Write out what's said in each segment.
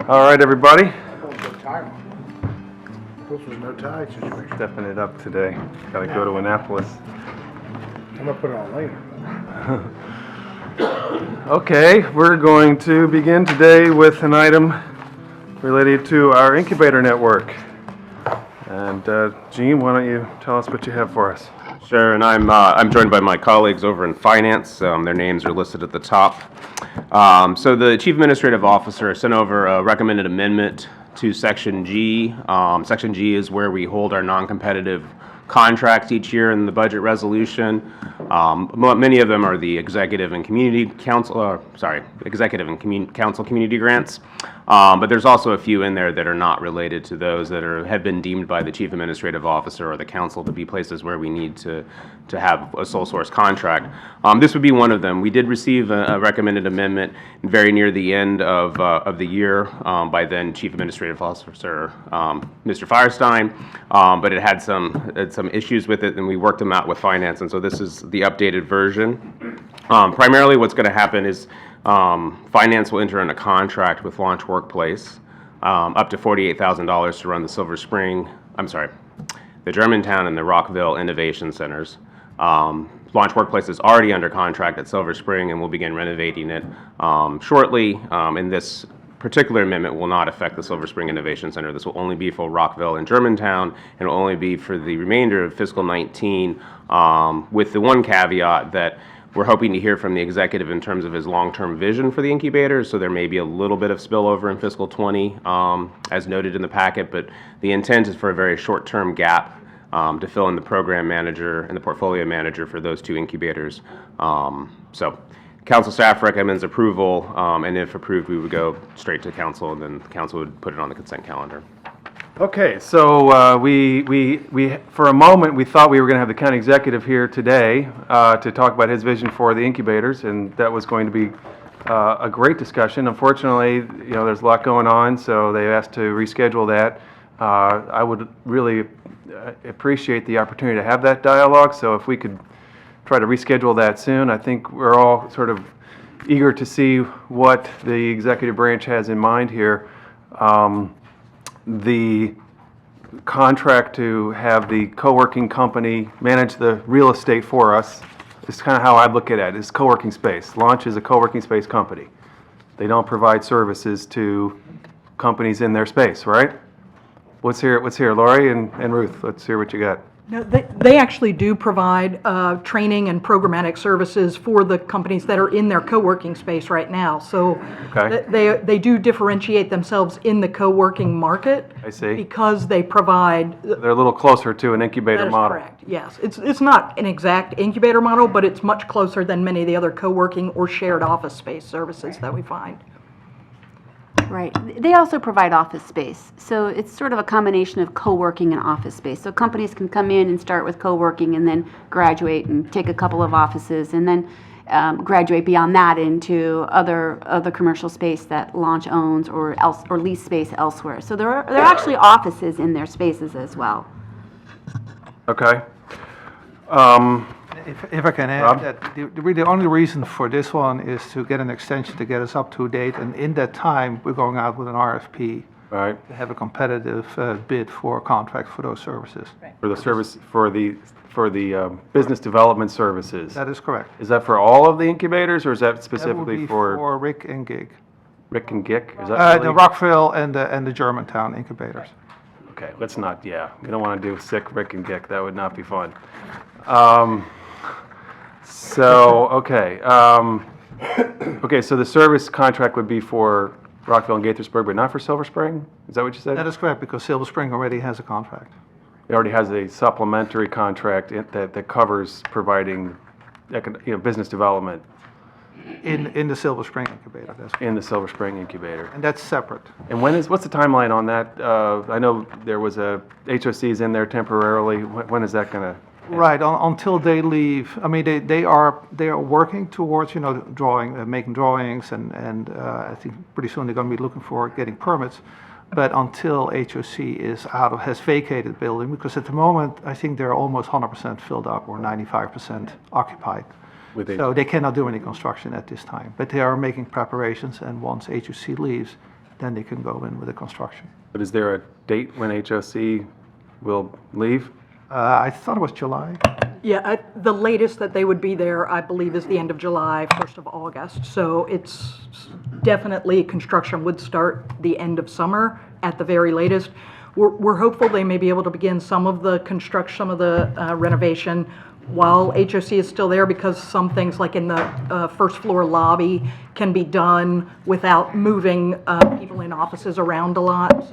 All right, everybody. This was no tie situation. Stepping it up today. Got to go to Annapolis. I'm gonna put it on later. Okay, we're going to begin today with an item related to our incubator network. And Gene, why don't you tell us what you have for us? Sure, and I'm joined by my colleagues over in finance. Their names are listed at the top. So the Chief Administrative Officer sent over a recommended amendment to Section G. Section G is where we hold our non-competitive contracts each year in the budget resolution. Many of them are the executive and council community grants. But there's also a few in there that are not related to those that have been deemed by the Chief Administrative Officer or the council to be places where we need to have a sole source contract. This would be one of them. We did receive a recommended amendment very near the end of the year by then Chief Administrative Officer Mr. Firestein, but it had some issues with it, and we worked them out with finance, and so this is the updated version. Primarily what's going to happen is finance will enter in a contract with Launch Workplace up to $48,000 to run the Germantown and the Rockville Innovation Centers. Launch Workplace is already under contract at Silver Spring and will begin renovating it shortly. And this particular amendment will not affect the Silver Spring Innovation Center. This will only be for Rockville and Germantown, and will only be for the remainder of fiscal 19, with the one caveat that we're hoping to hear from the executive in terms of his long-term vision for the incubators, so there may be a little bit of spillover in fiscal 20, as noted in the packet, but the intent is for a very short-term gap to fill in the program manager and the portfolio manager for those two incubators. So council staff recommends approval, and if approved, we would go straight to council, and then the council would put it on the consent calendar. Okay, so we for a moment we thought we were going to have the county executive here today to talk about his vision for the incubators, and that was going to be a great discussion. Unfortunately, there's a lot going on, so they asked to reschedule that. I would really appreciate the opportunity to have that dialogue, so if we could try to reschedule that soon. I think we're all sort of eager to see what the executive branch has in mind here. The contract to have the co-working company manage the real estate for us is kind of how I look at it. It's co-working space. Launch is a co-working space company. They don't provide services to companies in their space, right? What's here, Lori and Ruth? Let's hear what you got. No, they actually do provide training and programmatic services for the companies that are in their co-working space right now. So Okay. they do differentiate themselves in the co-working market. I see. Because they provide. They're a little closer to an incubator That is model. correct, yes. It's not an exact incubator model, but it's much closer than many of the other co-working or shared office space services that we find. Right. They also provide office space. So it's sort of a combination of co-working and office space. So companies can come in and start with co-working and then graduate and take a couple of offices and then graduate beyond that into other commercial space that Launch owns or lease space elsewhere. So there are actually offices in their spaces as well. Okay. If I can add Rob? that the only reason for this one is to get an extension to get us up to date, and in that time we're going out with an RFP All right. to have a competitive bid for a contract for those services. For the service for the business development services. That is correct. Is that for all of the incubators, or is that That would specifically be for Rick and Gig, Rick and Gick? Is that the really? Rockville and the Germantown incubators. Okay, let's not. Yeah, we don't want to do sick Rick and Gick. That would not be fun. Okay. Okay, so the service contract would be for Rockville and Gaithersburg, but not for Silver Spring? Is that what you said? That is correct, because Silver Spring already has a contract. It already has a supplementary contract that covers providing business development In the Silver Spring incubator, that's correct. in the Silver Spring incubator. And that's separate. And what's the timeline on that? I know there was HOC's in there temporarily. When is that going to? Right, until they leave. I mean, they are working towards, making drawings, and I think pretty soon they're going to be looking for getting permits. But until HOC has vacated the building, because at the moment I think they're almost 100% filled up or 95% occupied. So they cannot do any construction at this time. But they are making preparations, and once HOC leaves, then they can go in with the construction. But is there a date when HOC will leave? I thought it was July. Yeah, the latest that they would be there, I believe, is the end of July, 1st of August. So it's definitely, construction would start the end of summer at the very latest. We're hopeful they may be able to begin some of the construction, some of the renovation while HOC is still there, because some things like in the first floor lobby can be done without moving people in offices around a lot.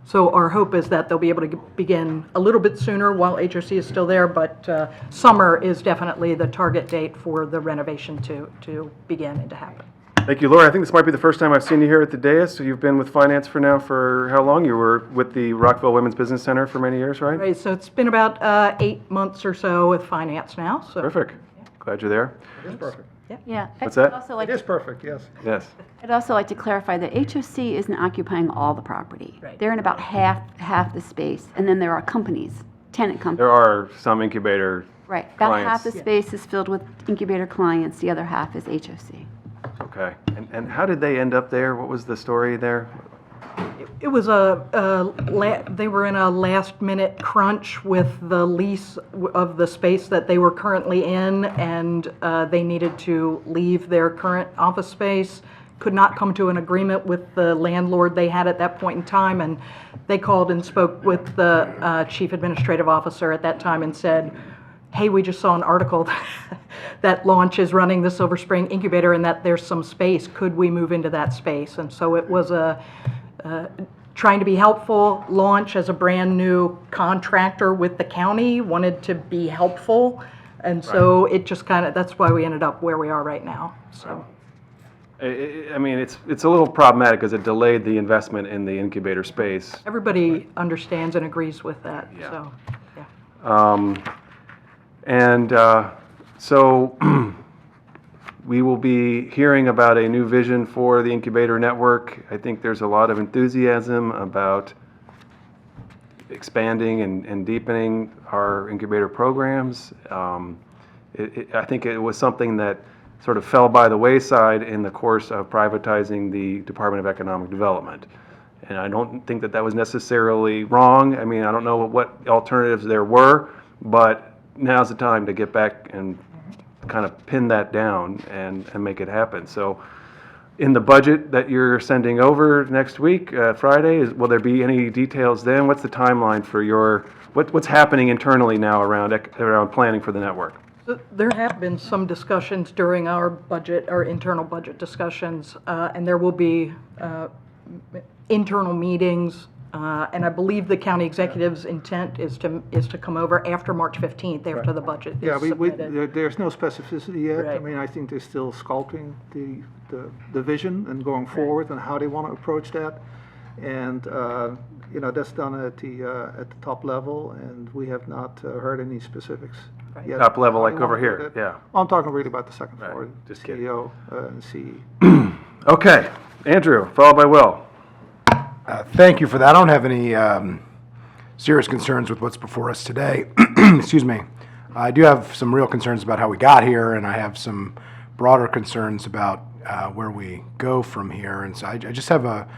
So our hope is that they'll be able to begin a little bit sooner while HOC is still there, but summer is definitely the target date for the renovation to begin and to happen. Thank you, Laura. I think this might be the first time I've seen you here at the dais. So you've been with finance for how long? You were with the Rockville Women's Business Center for many years, right? Right, so it's been about 8 months or so with finance now, so. Perfect. Glad you're there. It is perfect. Yeah. What's that? I'd also like It is perfect, yes. Yes. I'd also like to clarify that HOC isn't occupying all the property. Right. They're in about half the space, and then there are companies, tenant companies. There are some incubator. Right, about half the clients. space is filled with incubator clients, the other half is HOC. Okay. And how did they end up there? What was the story there? It was they were in a last-minute crunch with the lease of the space that they were currently in, and they needed to leave their current office space, could not come to an agreement with the landlord they had at that point in time, and they called and spoke with the chief administrative officer at that time and said, hey, we just saw an article that Launch is running the Silver Spring Incubator and that there's some space. Could we move into that space? And so it was trying to be helpful. Launch, as a brand-new contractor with the county, wanted to be helpful. And so it just kind of, that's why we ended up where we are right now, so. I mean, it's a little problematic because it delayed the investment in the incubator space. Everybody understands and agrees with that, Yeah. so, yeah. So we will be hearing about a new vision for the incubator network. I think there's a lot of enthusiasm about expanding and deepening our incubator programs. I think it was something that sort of fell by the wayside in the course of privatizing the Department of Economic Development. And I don't think that was necessarily wrong. I mean, I don't know what alternatives there were, but now's the time to get back and kind of pin that down and make it happen. So in the budget that you're sending over next week, Friday, will there be any details then? What's the timeline for what's happening internally now around planning for the network? There have been some discussions during our internal budget discussions, and there will be internal meetings. And I believe the county executive's intent is to come over after March 15th, after the budget Yeah, is submitted. there's no specificity yet. I Right. mean, I think they're still sculpting the vision and going forward and how they want to approach that. And, that's done at the top level, and we have not heard any specifics yet. Top level, How like they over wanna do here, that. yeah. Well, I'm talking really about the second Right, floor, just kidding. CEO and CE. Okay, Andrew, followed by Will. Thank you for that. I don't have any serious concerns with what's before us today. Excuse me. I do have some real concerns about how we got here, and I have some broader concerns about where we go from here. And so I just have a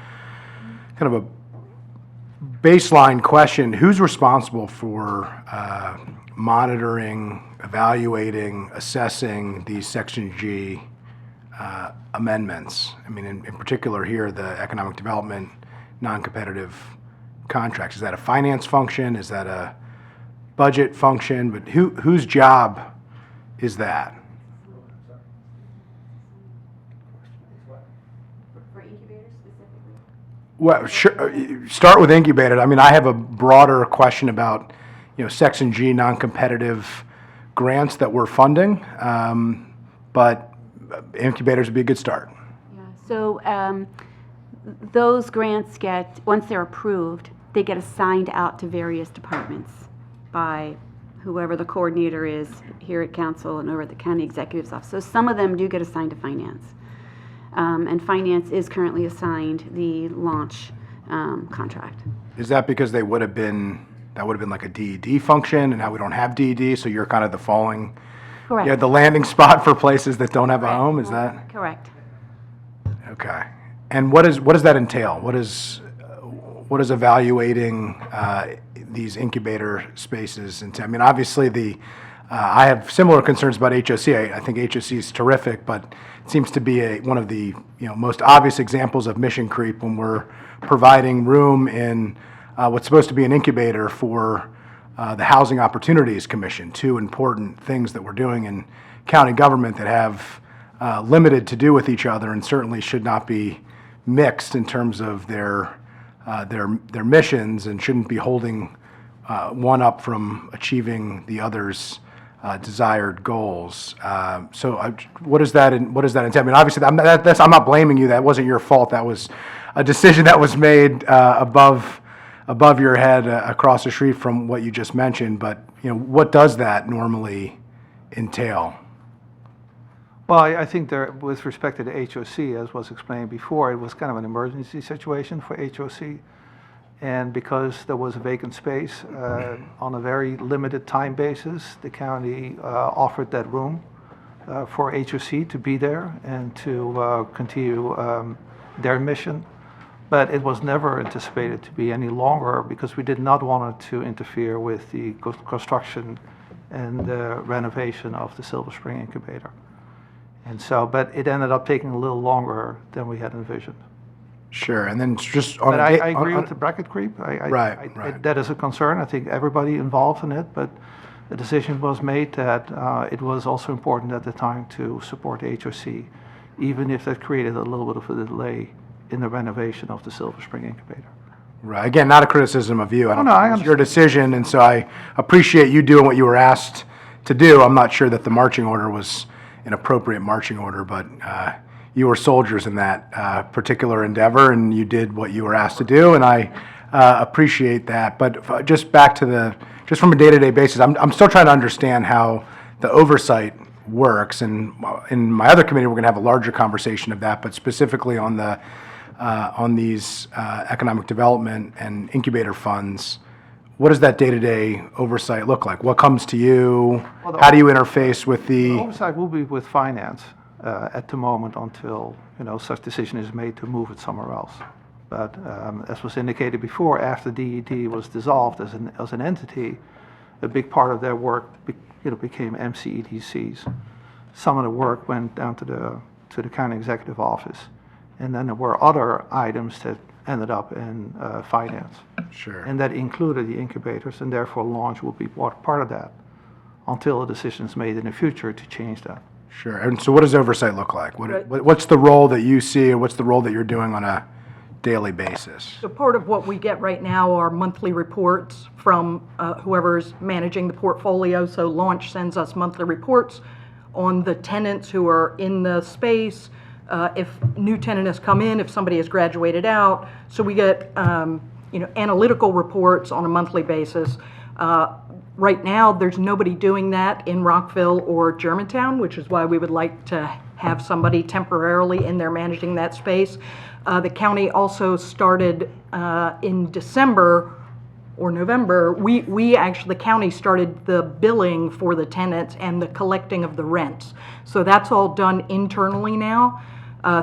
kind of a baseline question. Who's responsible for monitoring, evaluating, assessing these Section G amendments? I mean, in particular here, the economic development non-competitive contracts. Is that a finance function? Is that a budget function? But whose job is that? For incubators specifically? Well, sure, start with incubated. I mean, I have a broader question about, Section G non-competitive grants that we're funding, but incubators would be a good start. Yeah, so those grants once they're approved, they get assigned out to various departments by whoever the coordinator is here at council and over at the county executive's office. So some of them do get assigned to finance. And finance is currently assigned the launch contract. Is that because that would have been like a DED function, and now we don't have DED, so you're kind of the falling, Correct. the landing spot for places that don't have a home, is that? Correct. Okay. And what does that entail? What is evaluating these incubator spaces entail? I mean, obviously I have similar concerns about HOC. I think HOC is terrific, but it seems to be one of the most obvious examples of mission creep when we're providing room in what's supposed to be an incubator for the Housing Opportunities Commission, two important things that we're doing in county government that have limited to do with each other and certainly should not be mixed in terms of their missions and shouldn't be holding one up from achieving the other's desired goals. What does that entail? I mean, obviously, I'm not blaming you. That wasn't your fault. That was a decision that was made above your head across the street from what you just mentioned. But what does that normally entail? Well, I think with respect to the HOC, as was explained before, it was kind of an emergency situation for HOC. And because there was a vacant space, on a very limited time basis, the county offered that room for HOC to be there and to continue their mission. But it was never anticipated to be any longer because we did not want it to interfere with the construction and renovation of the Silver Spring incubator. And so, but it ended up taking a little longer than we had envisioned. Sure, and then just on But a I agree with the bracket creep. Right. That is a concern. I think everybody involved in it, but the decision was made that it was also important at the time to support HOC, even if that created a little bit of a delay in the renovation of the Silver Spring incubator. Right. Again, not a criticism of you. I don't no, think I it was your decision, and so I appreciate you doing what you were asked to do. I'm not sure that the marching order was an appropriate marching order, but you were soldiers in that particular endeavor, and you did what you were asked to do, and I appreciate that. But just back to just from a day-to-day basis, I'm still trying to understand how the oversight works, and in my other committee, we're going to have a larger conversation of that, but specifically on these economic development and incubator funds. What does that day-to-day oversight look like? What comes to you? How do you interface with The the? oversight will be with finance at the moment until such decision is made to move it somewhere else. But as was indicated before, after DED was dissolved as an entity, a big part of their work became MCEDCs. Some of the work went down to the county executive office, and then there were other items that ended up in finance. Sure. And that included the incubators, and therefore launch will be part of that until a decision is made in the future to change that. Sure. And so what does oversight look like? Right. What's the role that you see, or what's the role that you're doing on a daily basis? So part of what we get right now are monthly reports from whoever's managing the portfolio. So Launch sends us monthly reports on the tenants who are in the space, if new tenant has come in, if somebody has graduated out. So we get analytical reports on a monthly basis. Right now, there's nobody doing that in Rockville or Germantown, which is why we would like to have somebody temporarily in there managing that space. The county also started in December or November, the county started the billing for the tenants and the collecting of the rents. So that's all done internally now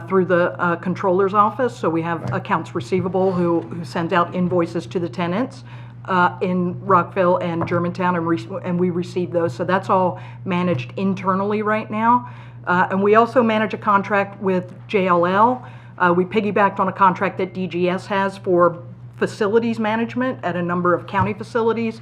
through the controller's office. So we have accounts receivable who sends out invoices to the tenants in Rockville and Germantown, and we receive those. So that's all managed internally right now. And we also manage a contract with JLL. We piggybacked on a contract that DGS has for facilities management at a number of county facilities.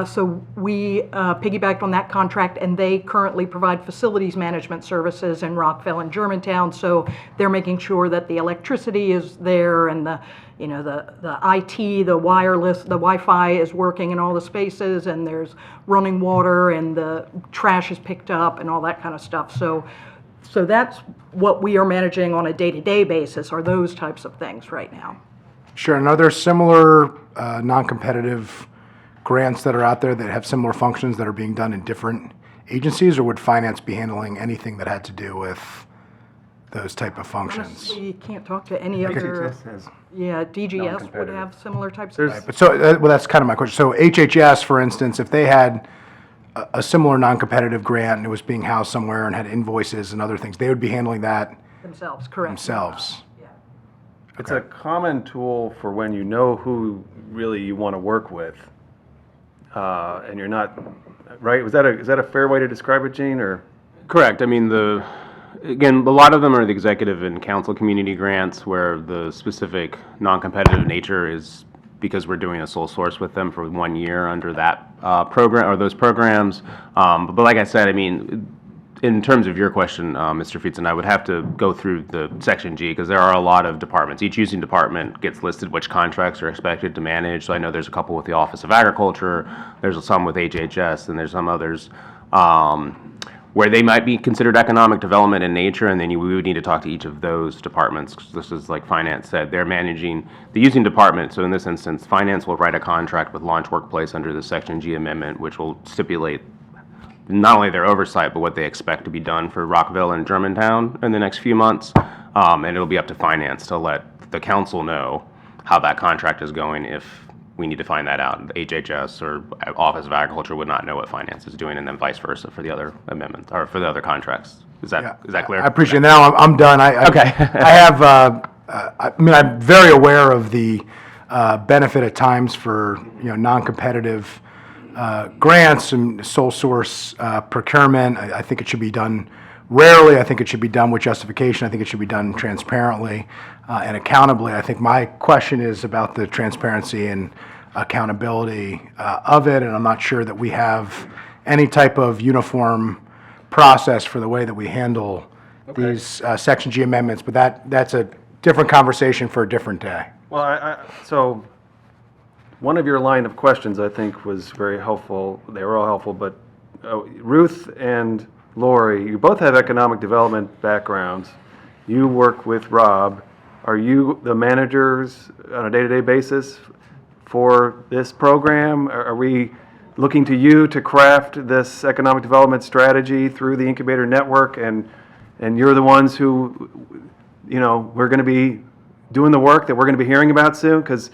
So we piggybacked on that contract, and they currently provide facilities management services in Rockville and Germantown. So they're making sure that the electricity is there, and the IT, the wireless, the Wi-Fi is working in all the spaces, and there's running water, and the trash is picked up, and all that kind of stuff. So that's what we are managing on a day-to-day basis, are those types of things right now. Sure. And are there similar non-competitive grants that are out there that have similar functions that are being done in different agencies, or would finance be handling anything that had to do with those type of functions? Honestly, you can't talk to any other. Yeah, DGS would have similar types of. Right, but so, well, that's kind of my question. So HHS, for instance, if they had a similar non-competitive grant and it was being housed somewhere and had invoices and other things, they would be handling that Themselves, correct. themselves. Yeah. It's a common tool for when you know who really you want to work with, and you're not, right? Is that a fair way to describe it, Gene, or? Correct. I mean, again, a lot of them are the executive and council community grants where the specific non-competitive nature is because we're doing a sole source with them for 1 year under that program or those programs. But like I said, I mean, in terms of your question, Mr. Feetson, I would have to go through the Section G because there are a lot of departments. Each using department gets listed which contracts are expected to manage. So I know there's a couple with the Office of Agriculture, there's some with HHS, and there's some others where they might be considered economic development in nature, and then we would need to talk to each of those departments. 'Cause this is like Finance said, they're managing the using department. So in this instance, Finance will write a contract with Launch Workplace under the Section G amendment, which will stipulate not only their oversight, but what they expect to be done for Rockville and Germantown in the next few months. And it'll be up to Finance to let the council know how that contract is going if we need to find that out. HHS or Office of Agriculture would not know what Finance is doing, and then vice versa for the other amendments, or for the other contracts. Is that clear? I appreciate it. Now I'm done. Okay. I have, I mean, I'm very aware of the benefit at times for, non-competitive grants and sole source procurement. I think it should be done rarely. I think it should be done with justification. I think it should be done transparently and accountably. I think my question is about the transparency and accountability of it, and I'm not sure that we have any type of uniform process for the way that we handle these Section G amendments, but that's a different conversation for a different day. Well, so one of your line of questions, I think, was very helpful. They were all helpful, but Ruth and Lori, you both have economic development backgrounds. You work with Rob. Are you the managers on a day-to-day basis for this program? Are we looking to you to craft this economic development strategy through the incubator network, and you're the ones who, we're going to be doing the work that we're going to be hearing about soon? Because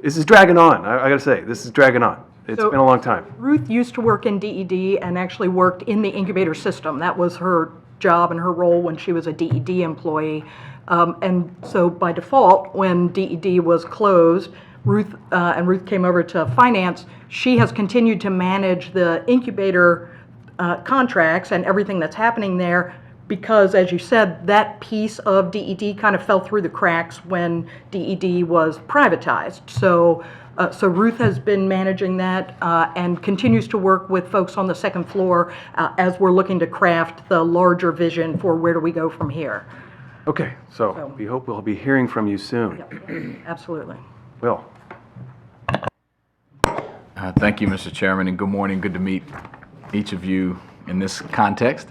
this is dragging on. I got to say, this is dragging on. It's So- been a long time. Ruth used to work in DED and actually worked in the incubator system. That was her job and her role when she was a DED employee. And so by default, when DED was closed, Ruth came over to finance. She has continued to manage the incubator contracts and everything that's happening there because, as you said, that piece of DED kind of fell through the cracks when DED was privatized. So Ruth has been managing that and continues to work with folks on the second floor as we're looking to craft the larger vision for where do we go from here. Okay, so we hope we'll be hearing from you soon. Absolutely. Will. Thank you, Mr. Chairman, and good morning. Good to meet each of you in this context.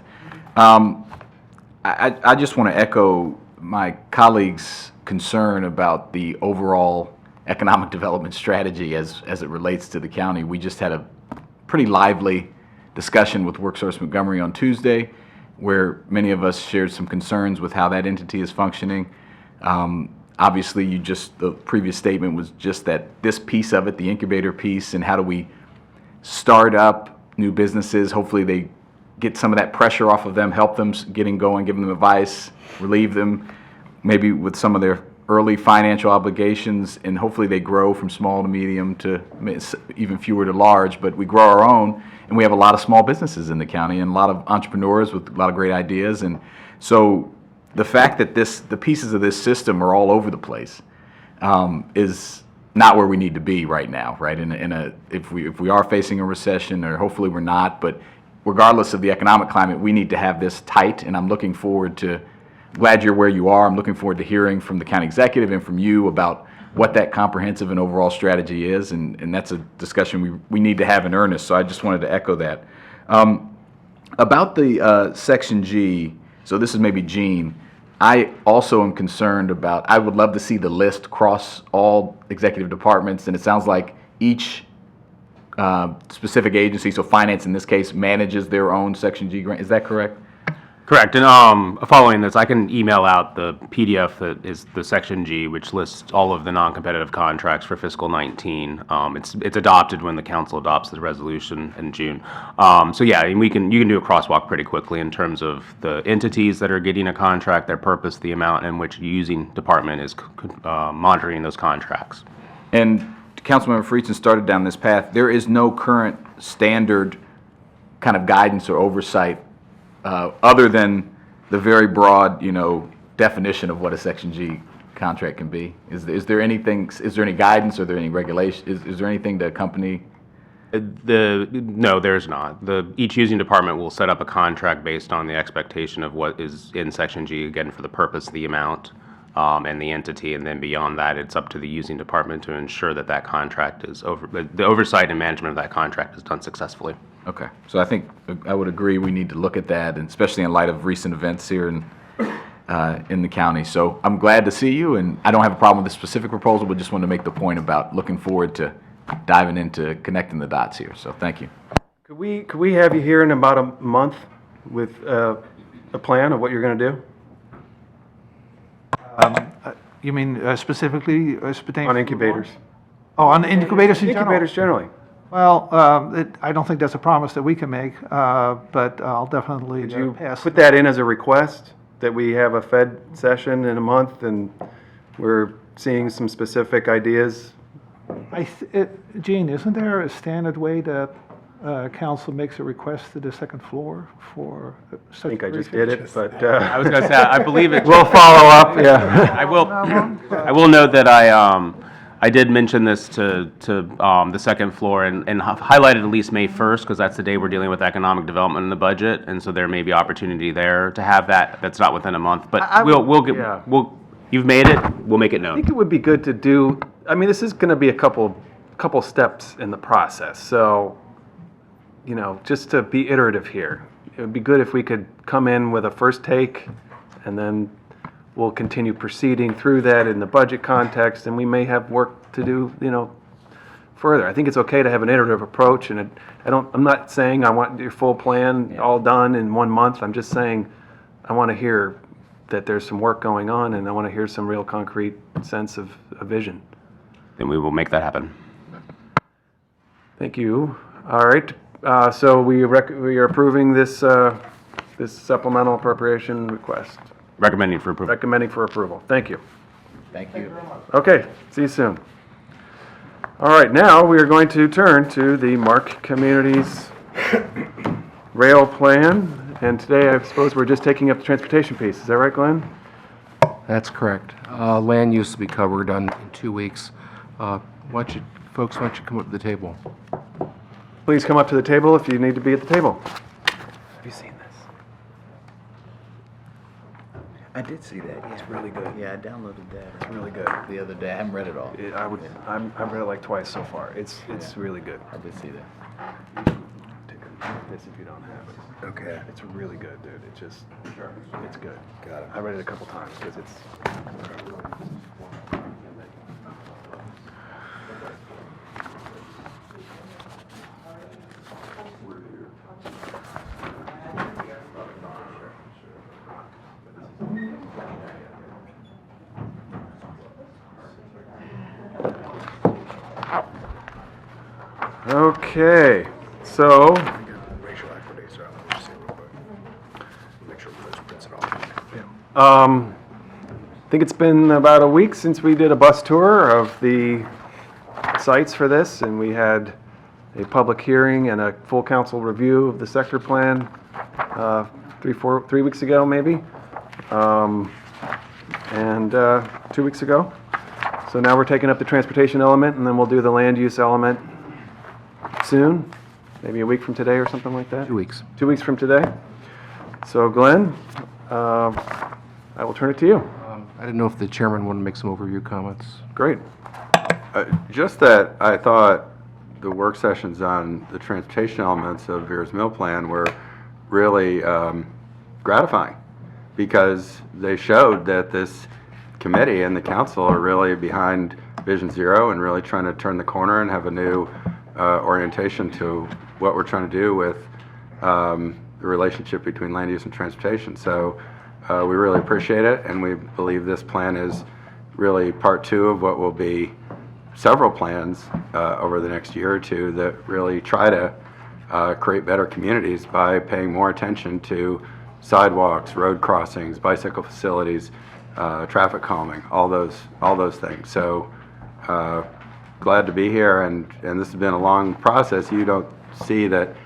I just want to echo my colleagues' concern about the overall economic development strategy as it relates to the county. We just had a pretty lively discussion with Worksession Montgomery on Tuesday, where many of us shared some concerns with how that entity is functioning. Obviously, the previous statement was just that this piece of it, the incubator piece, and how do we start up new businesses. Hopefully they get some of that pressure off of them, help them getting going, give them advice, relieve them maybe with some of their early financial obligations, and hopefully they grow from small to medium to even fewer to large, but we grow our own, and we have a lot of small businesses in the county and a lot of entrepreneurs with a lot of great ideas. And so the fact that the pieces of this system are all over the place is not where we need to be right now, right? If we are facing a recession, or hopefully we're not, but regardless of the economic climate, we need to have this tight, and I'm looking forward to, glad you're where you are. I'm looking forward to hearing from the county executive and from you about what that comprehensive and overall strategy is, and that's a discussion we need to have in earnest, so I just wanted to echo that. About the Section G, so this is maybe Gene, I also am concerned about, I would love to see the list cross all executive departments, and it sounds like each specific agency, so finance in this case, manages their own Section G grant. Is that correct? Correct, and following this, I can email out the PDF that is the Section G, which lists all of the non-competitive contracts for fiscal 19. It's adopted when the council adopts the resolution in June. So yeah, and you can do a crosswalk pretty quickly in terms of the entities that are getting a contract, their purpose, the amount in which using department is monitoring those contracts. And Councilmember Friedson started down this path. There is no current standard kind of guidance or oversight other than the very broad, definition of what a Section G contract can be. Is there anything? Is there any guidance? Or there any regulation? Is there anything to accompany? No, there's not. Each using department will set up a contract based on the expectation of what is in Section G, again, for the purpose, the amount, and the entity, and then beyond that, it's up to the using department to ensure that that contract is the oversight and management of that contract is done successfully. Okay, so I think I would agree we need to look at that, and especially in light of recent events here in the county. So I'm glad to see you, and I don't have a problem with the specific proposal, but just wanted to make the point about looking forward to diving into connecting the dots here. So thank you. Could we have you here in about a month with a plan of what you're going to do You mean specifically pertaining on to- incubators? Oh, on incubators in general? Incubators generally. Well, I don't think that's a promise that we can make, but I'll definitely Could you pass. put that in as a request, that we have a Fed session in a month and we're seeing some specific ideas? Gene, isn't there a standard way that council makes a request to the second floor for such I think I just briefing? did it, but I was going to say, I believe it. we'll follow up, yeah. I will note that I did mention this to the second floor and highlighted at least May 1st, because that's the day we're dealing with economic development in the budget, and so there may be opportunity there to have that. That's not within a month, but Yeah. you've made it, we'll make it I known. think it would be good to do, I mean, this is going to be a couple steps in the process, so, just to be iterative here, it would be good if we could come in with a first take, and then we'll continue proceeding through that in the budget context, and we may have work to do, further. I think it's okay to have an iterative approach, and I'm not saying I want your full plan all done in 1 month. I'm just saying I want to hear that there's some work going on, and I want to hear some real concrete sense of a vision. Then we will make that happen. Thank you. All right, so we are approving this supplemental appropriation request. Recommending for approval. Recommending for approval. Thank you. Thank you. Okay, see you soon. All right, now we are going to turn to the Mark Communities rail plan. And today, I suppose we're just taking up the transportation piece. Is that right, Glenn? That's correct. Land use will be covered in 2 weeks. Why don't you come up to the table? Please come up to the table if you need to be at the table. Have you seen this? I did see that. It's really good. Yeah, I downloaded that. It's really good. The other day. I haven't read it all. I've read it like twice so far. It's really good. I did see that. Take a look at this if you don't have it. Okay. It's really good, dude. It's good. Got it. I read it a couple times because it's. Okay, so Racial equity, so let me see real quick. Make sure Liz prints it off. I think it's been about a week since we did a bus tour of the sites for this, and we had a public hearing and a full council review of the sector plan 3 weeks ago, maybe, and 2 weeks ago. So now we're taking up the transportation element, and then we'll do the land use element soon, maybe a week from today or something like that. 2 weeks. 2 weeks from today. So Glenn, I will turn it to you. I didn't know if the chairman wanted to make some overview comments. Great. Just that I thought the work sessions on the transportation elements of Vera's Mill Plan were really gratifying, because they showed that this committee and the council are really behind Vision Zero and really trying to turn the corner and have a new orientation to what we're trying to do with the relationship between land use and transportation. So we really appreciate it, and we believe this plan is really part two of what will be several plans over the next year or two that really try to create better communities by paying more attention to sidewalks, road crossings, bicycle facilities, traffic calming, all those things. So glad to be here, and this has been a long process. You don't see that,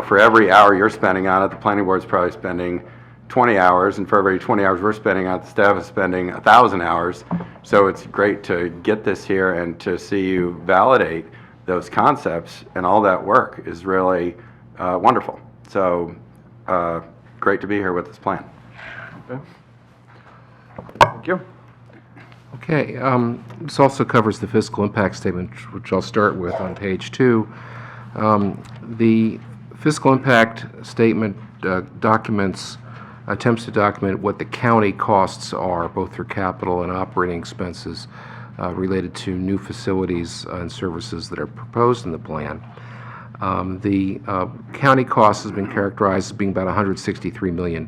for every hour you're spending on it, the planning board's probably spending 20 hours, and for every 20 hours we're spending on it, the staff is spending 1,000 hours. So it's great to get this here and to see you validate those concepts, and all that work is really wonderful. So great to be here with this plan. Okay. Thank you. Okay, this also covers the fiscal impact statement, which I'll start with on page 2. The fiscal impact statement attempts to document what the county costs are, both for capital and operating expenses related to new facilities and services that are proposed in the plan. The county cost has been characterized as being about $163 million.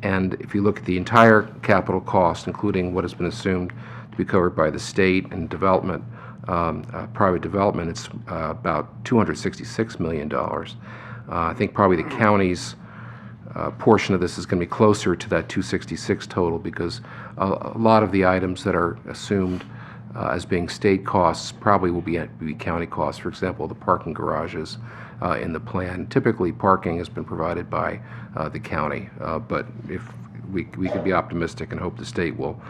And if you look at the entire capital cost, including what has been assumed to be covered by the state and development, private development, it's about $266 million. I think probably the county's portion of this is going to be closer to that 266 total, because a lot of the items that are assumed as being state costs probably will be county costs. For example, the parking garages in the plan. Typically, parking has been provided by the county, but if we could be optimistic and hope the state will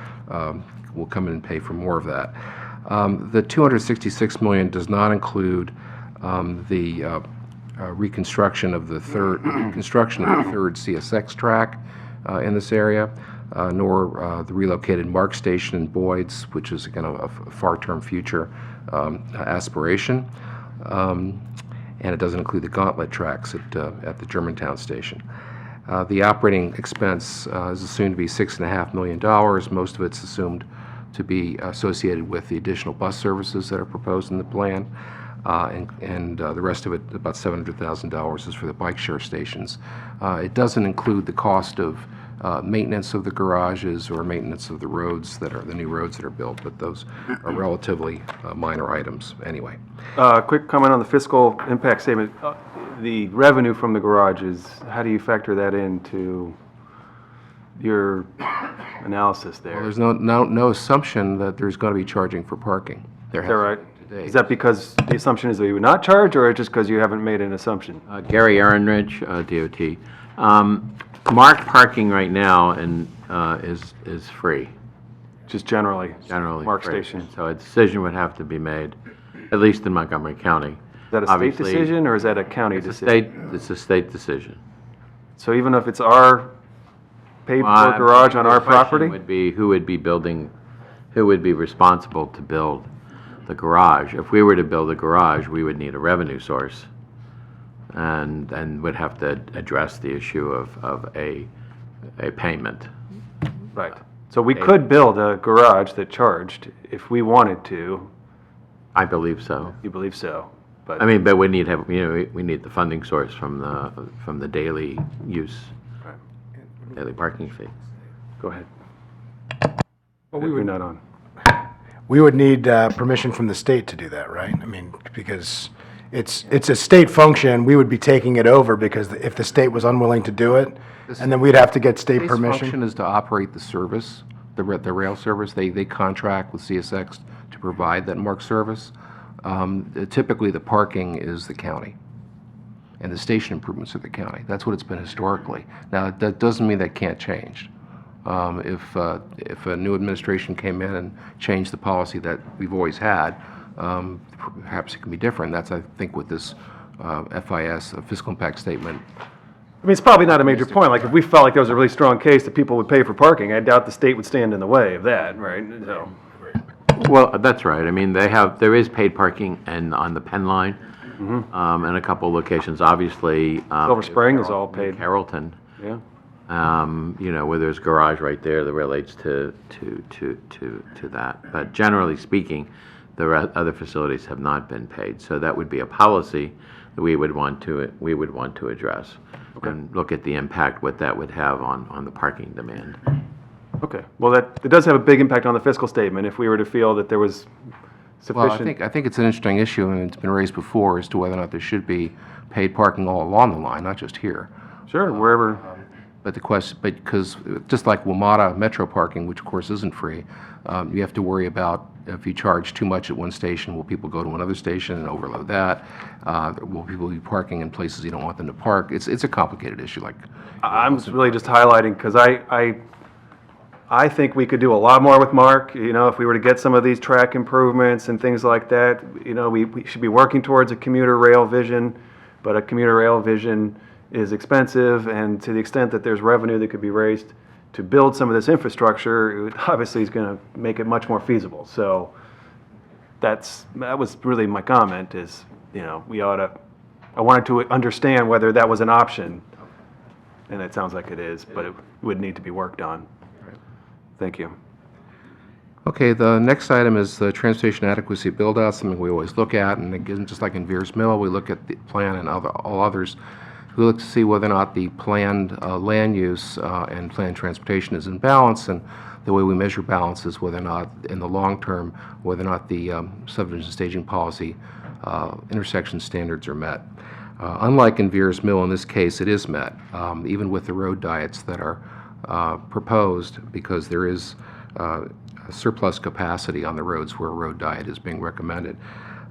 come in and pay for more of that. The $266 million does not include the reconstruction of the third CSX track in this area, nor the relocated Mark Station in Boyd's, which is again a far-term future aspiration. And it doesn't include the gauntlet tracks at the Germantown station. The operating expense is assumed to be $6.5 million. Most of it's assumed to be associated with the additional bus services that are proposed in the plan. And the rest of it, about $700,000, is for the bike share stations. It doesn't include the cost of maintenance of the garages or maintenance of the roads the new roads that are built, but those are relatively minor items anyway. Quick comment on the fiscal impact statement. The revenue from the garages, how do you factor that into your analysis there? Well, there's no assumption that there's going to be charging for parking. Is that right? Is that because the assumption is that you would not charge, or just because you haven't made an assumption? Gary Ehrenridge, DOT. Marked parking right now is free. Just generally? Generally Mark free. Station. So a decision would have to be made, at least in Montgomery County. Is that a state Obviously, decision, or is that a county decision? It's a state decision. So even if it's our paid-for garage on our The question property? would be who would be responsible to build the garage. If we were to build a garage, we would need a revenue source, and would have to address the issue of a payment. Right. So we could build a garage that charged if we wanted to. I believe so. You believe so? But I mean, but we need we need the funding source from the daily use, daily parking fee. go ahead. Well, You're not on. We would need permission from the state to do that, right? I mean, because it's a state function, we would be taking it over, because if the state was unwilling to do it, and then we'd have to get state State's permission. function is to operate the service, the rail service. They contract with CSX to provide that MARC service. Typically, the parking is the county, and the station improvements are the county. That's what it's been historically. Now, that doesn't mean that can't change. If a new administration came in and changed the policy that we've always had, perhaps it can be different. That's, I think, what this FIS, fiscal impact statement. I mean, it's probably not a major point. Like, if we felt like there was a really strong case that people would pay for parking, I doubt the state would stand in the way of that, right? So, Well, that's right. I mean, there is paid parking and on the Penn line, and a couple locations, obviously. Silver Spring is all paid. Carrollton, yeah. where there's a garage right there that relates to that. But generally speaking, the other facilities have not been paid. So that would be a policy that we would want to address. And look at the impact, what that would have on the parking demand. Okay, well, it does have a big impact on the fiscal statement if we were to feel that there was Well, sufficient. I think it's an interesting issue, and it's been raised before, as to whether or not there should be paid parking all along the line, not just here. Sure, wherever, But the question, because just like WMATA Metro parking, which of course isn't free, you have to worry about if you charge too much at one station, will people go to another station and overload that? Will people be parking in places you don't want them to park? It's a complicated issue, like. I'm really just highlighting, because I think we could do a lot more with Mark, if we were to get some of these track improvements and things like that. We should be working towards a commuter rail vision, but a commuter rail vision is expensive, and to the extent that there's revenue that could be raised to build some of this infrastructure, it obviously is going to make it much more feasible. So that was really my comment, is, I wanted to understand whether that was an option, and it sounds like it is, but it would need to be worked on. Thank you. Okay, the next item is the transportation adequacy build-out, something we always look at, and again, just like in Veers Mill, we look at the plan and all others. We look to see whether or not the planned land use and planned transportation is in balance, and the way we measure balance is whether or not, in the long term, whether or not the subdivision staging policy intersection standards are met. Unlike in Veers Mill, in this case, it is met, even with the road diets that are proposed, because there is surplus capacity on the roads where a road diet is being recommended.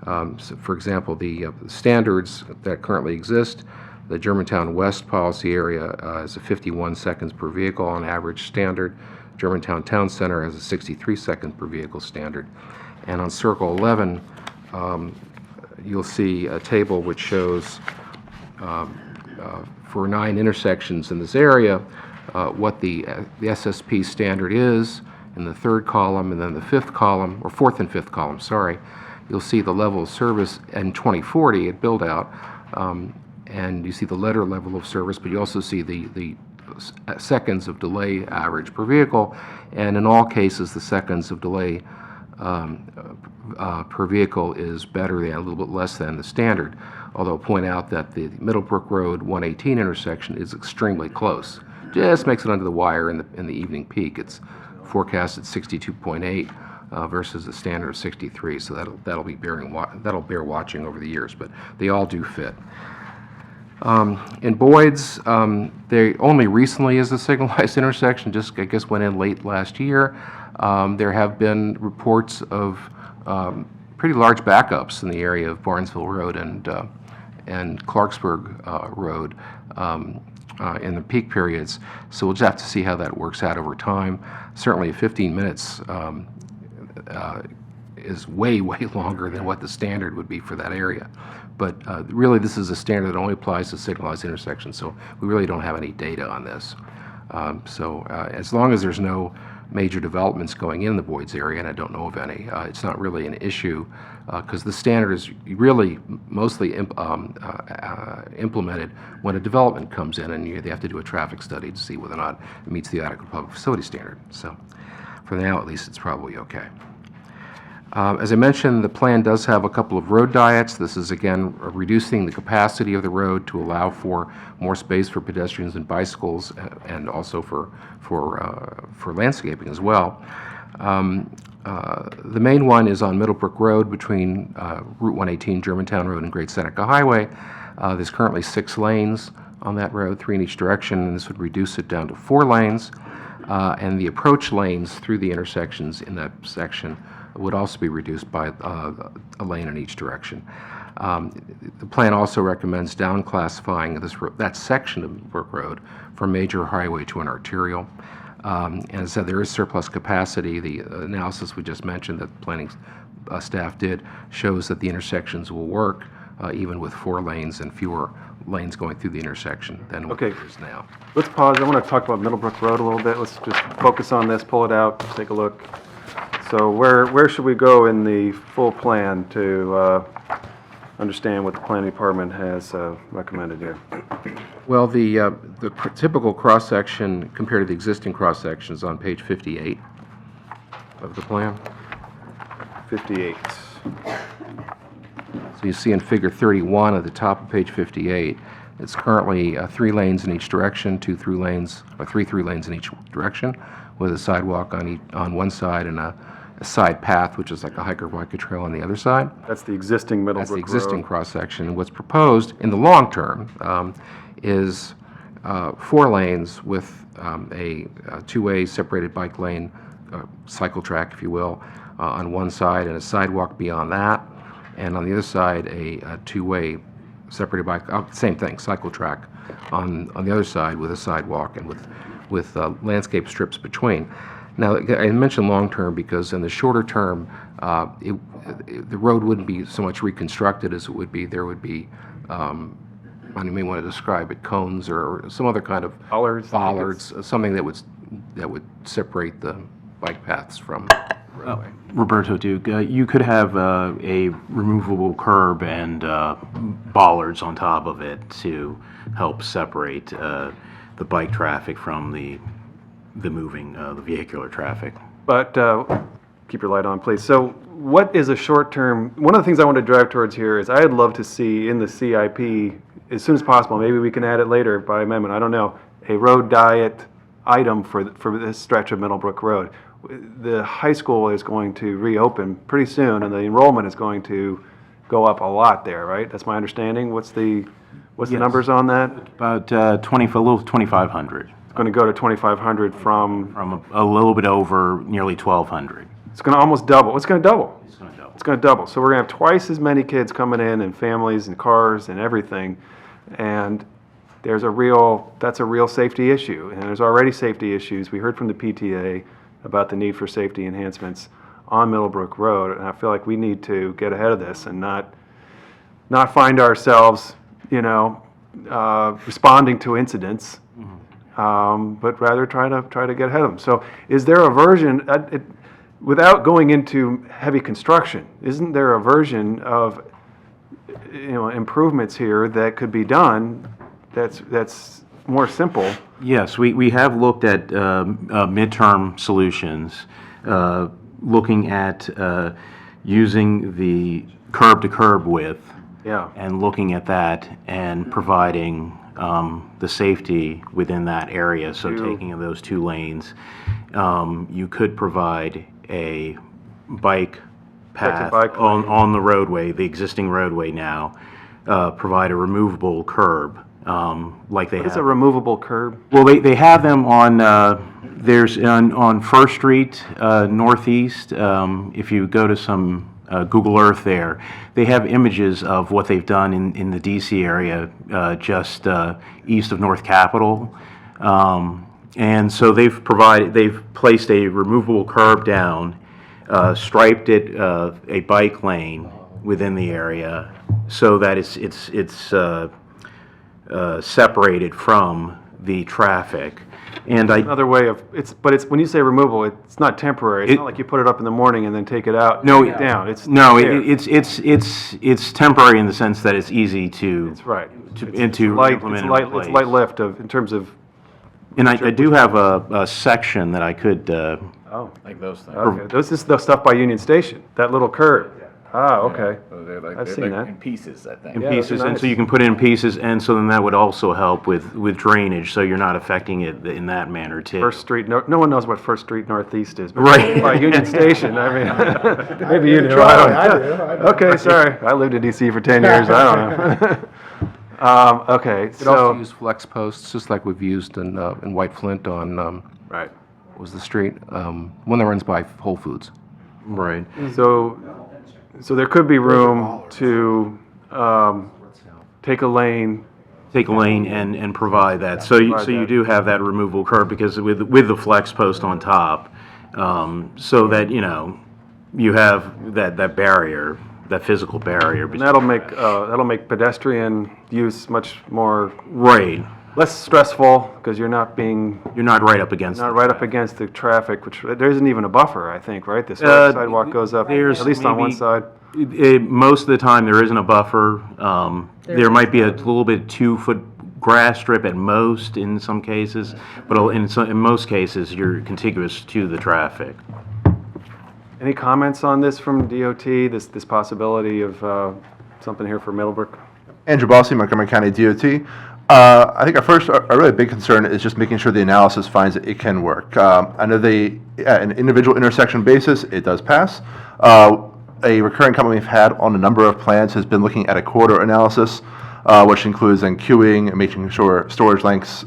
So for example, the standards that currently exist, the Germantown West policy area is a 51 seconds per vehicle on average standard. Germantown Town Center has a 63 seconds per vehicle standard. And on Circle 11, you'll see a table which shows for 9 intersections in this area what the SSP standard is in the 3rd column, and then the 5th column, or 4th and 5th column, sorry. You'll see the level of service in 2040 at build out, and you see the letter level of service, but you also see the seconds of delay average per vehicle, and in all cases, the seconds of delay per vehicle is better than, a little bit less than the standard. Although I'll point out that the Middlebrook Road 118 intersection is extremely close. Just makes it under the wire in the evening peak. It's forecast at 62.8 versus a standard of 63. So that'll bear watching over the years, but they all do fit. In Boyd's, they only recently is a signalized intersection. Just I guess went in late last year. There have been reports of pretty large backups in the area of Barnesville Road and Clarksburg Road in the peak periods. So we'll just have to see how that works out over time. Certainly 15 minutes is way, way longer than what the standard would be for that area. But really, this is a standard that only applies to signalized intersections, so we really don't have any data on this. As long as there's no major developments going in the Boyd's area, and I don't know of any, it's not really an issue, because the standard is really mostly implemented when a development comes in, and they have to do a traffic study to see whether or not it meets the adequate public facility standard. So for now, at least, it's probably okay. As I mentioned, the plan does have a couple of road diets. This is, again, reducing the capacity of the road to allow for more space for pedestrians and bicycles, and also for landscaping as well. The main one is on Middlebrook Road between Route 118, Germantown Road, and Great Seneca Highway. There's currently 6 lanes on that road, 3 in each direction, and this would reduce it down to 4 lanes. And the approach lanes through the intersections in that section would also be reduced by a lane in each direction. The plan also recommends downclassifying that section of Brook Road from major highway to an arterial. And as I said, there is surplus capacity. The analysis we just mentioned that the planning staff did shows that the intersections will work even with 4 lanes and fewer lanes going through the intersection than what there is now. Let's pause. I want to talk about Middlebrook Road a little bit. Let's just focus on this, pull it out, take a look. So where should we go in the full plan to understand what the planning department has recommended here? Well, the typical cross-section compared to the existing cross-sections on page 58 of the plan. 58. So you see in Figure 31 at the top of page 58, it's currently 3 lanes in each direction, 2 through lanes, or 3 through lanes in each direction, with a sidewalk on one side and a side path, which is like a hiker-biker trail on the other side. That's the existing Middlebrook Road. That's the existing cross-section. And what's proposed in the long term is 4 lanes with a two-way separated bike lane, cycle track, if you will, on one side, and a sidewalk beyond that. And on the other side, a two-way separated bike, same thing, cycle track on the other side with a sidewalk and with landscape strips between. Now, I mentioned long-term because in the shorter term, the road wouldn't be so much reconstructed as it would be, there would be, you may want to describe it, cones or some other kind of bollards, something that would separate the bike paths from the roadway. Roberto Duke, you could have a removable curb and bollards on top of it to help separate the bike traffic from the moving, the vehicular traffic. But keep your light on, please. So what is a short-term, one of the things I want to drive towards here is I'd love to see in the CIP, as soon as possible, maybe we can add it later by amendment, I don't know, a road diet item for this stretch of Middlebrook Road. The high school is going to reopen pretty soon, and the enrollment is going to go up a lot there, right? That's my understanding. What's the numbers on that? About a little 2,500. It's going to go to 2,500 from a little bit over nearly 1,200. It's going to almost double. It's going to double. It's going to double. It's going to double. So we're going to have twice as many kids coming in, and families and cars and everything. And that's a real safety issue. And there's already safety issues. We heard from the PTA about the need for safety enhancements on Middlebrook Road. And I feel like we need to get ahead of this and not find ourselves, responding to incidents, but rather try to get ahead of them. So is there a version, without going into heavy construction, isn't there a version of improvements here that could be done that's more simple? Yes, we have looked at midterm solutions, looking at using the curb-to-curb width, and looking at that and providing the safety within that area. So taking those 2 lanes, you could provide a bike path on the roadway, the existing roadway now, provide a removable curb, like they have. What is a removable curb? Well, they have them on, there's on First Street Northeast. If you go to some Google Earth there, they have images of what they've done in the DC area, just east of North Capitol. And so they've placed a removable curb down, striped it a bike lane within the area so that it's separated from the traffic. And Another way of, but when you say removal, it's not temporary. It's not like you put it up in the morning and then take it out, no, take it down. It's it's temporary in the sense that it's easy to. That's right. Implement It's and light replace. lift in terms of. And I do have a section that I could. Like those things. Okay, this is the stuff by Union Station, that little curve. Ah, okay. So they're I've seen that. in pieces, I think. in Yeah, those are pieces, and so nice. you can put it in pieces, and so then that would also help with drainage, so you're not affecting it in that manner too. First Street, no one knows what First Street Northeast is. But Right. By Union Station, I mean, maybe you do. I do. Okay, sorry. I lived in DC for 10 years, I don't know. Okay, You could also so, use flex posts, just like we've used in White Flint on, right. what was the street? One that runs by Whole Foods. Right. So there could be room to take a lane. Take a lane and provide that. So you do have that removable curb because with the flex post on top, so that you have that barrier, that physical barrier. And that'll make pedestrian use much more, Right. less stressful, because you're not right up against. right up against the traffic, which, there isn't even a buffer, I think, right? The sidewalk goes up, there's at least on one maybe- side. Most of the time, there isn't a buffer. There might be a little bit 2-foot grass strip at most in some cases, but in most cases, you're contiguous to the traffic. Any comments on this from DOT, this possibility of something here for Middlebrook. Andrew Bossi, Montgomery County DOT. I think our really big concern is just making sure the analysis finds that it can work. I know an individual intersection basis, it does pass. A recurring comment we've had on a number of plans has been looking at a corridor analysis, which includes then queuing and making sure storage lengths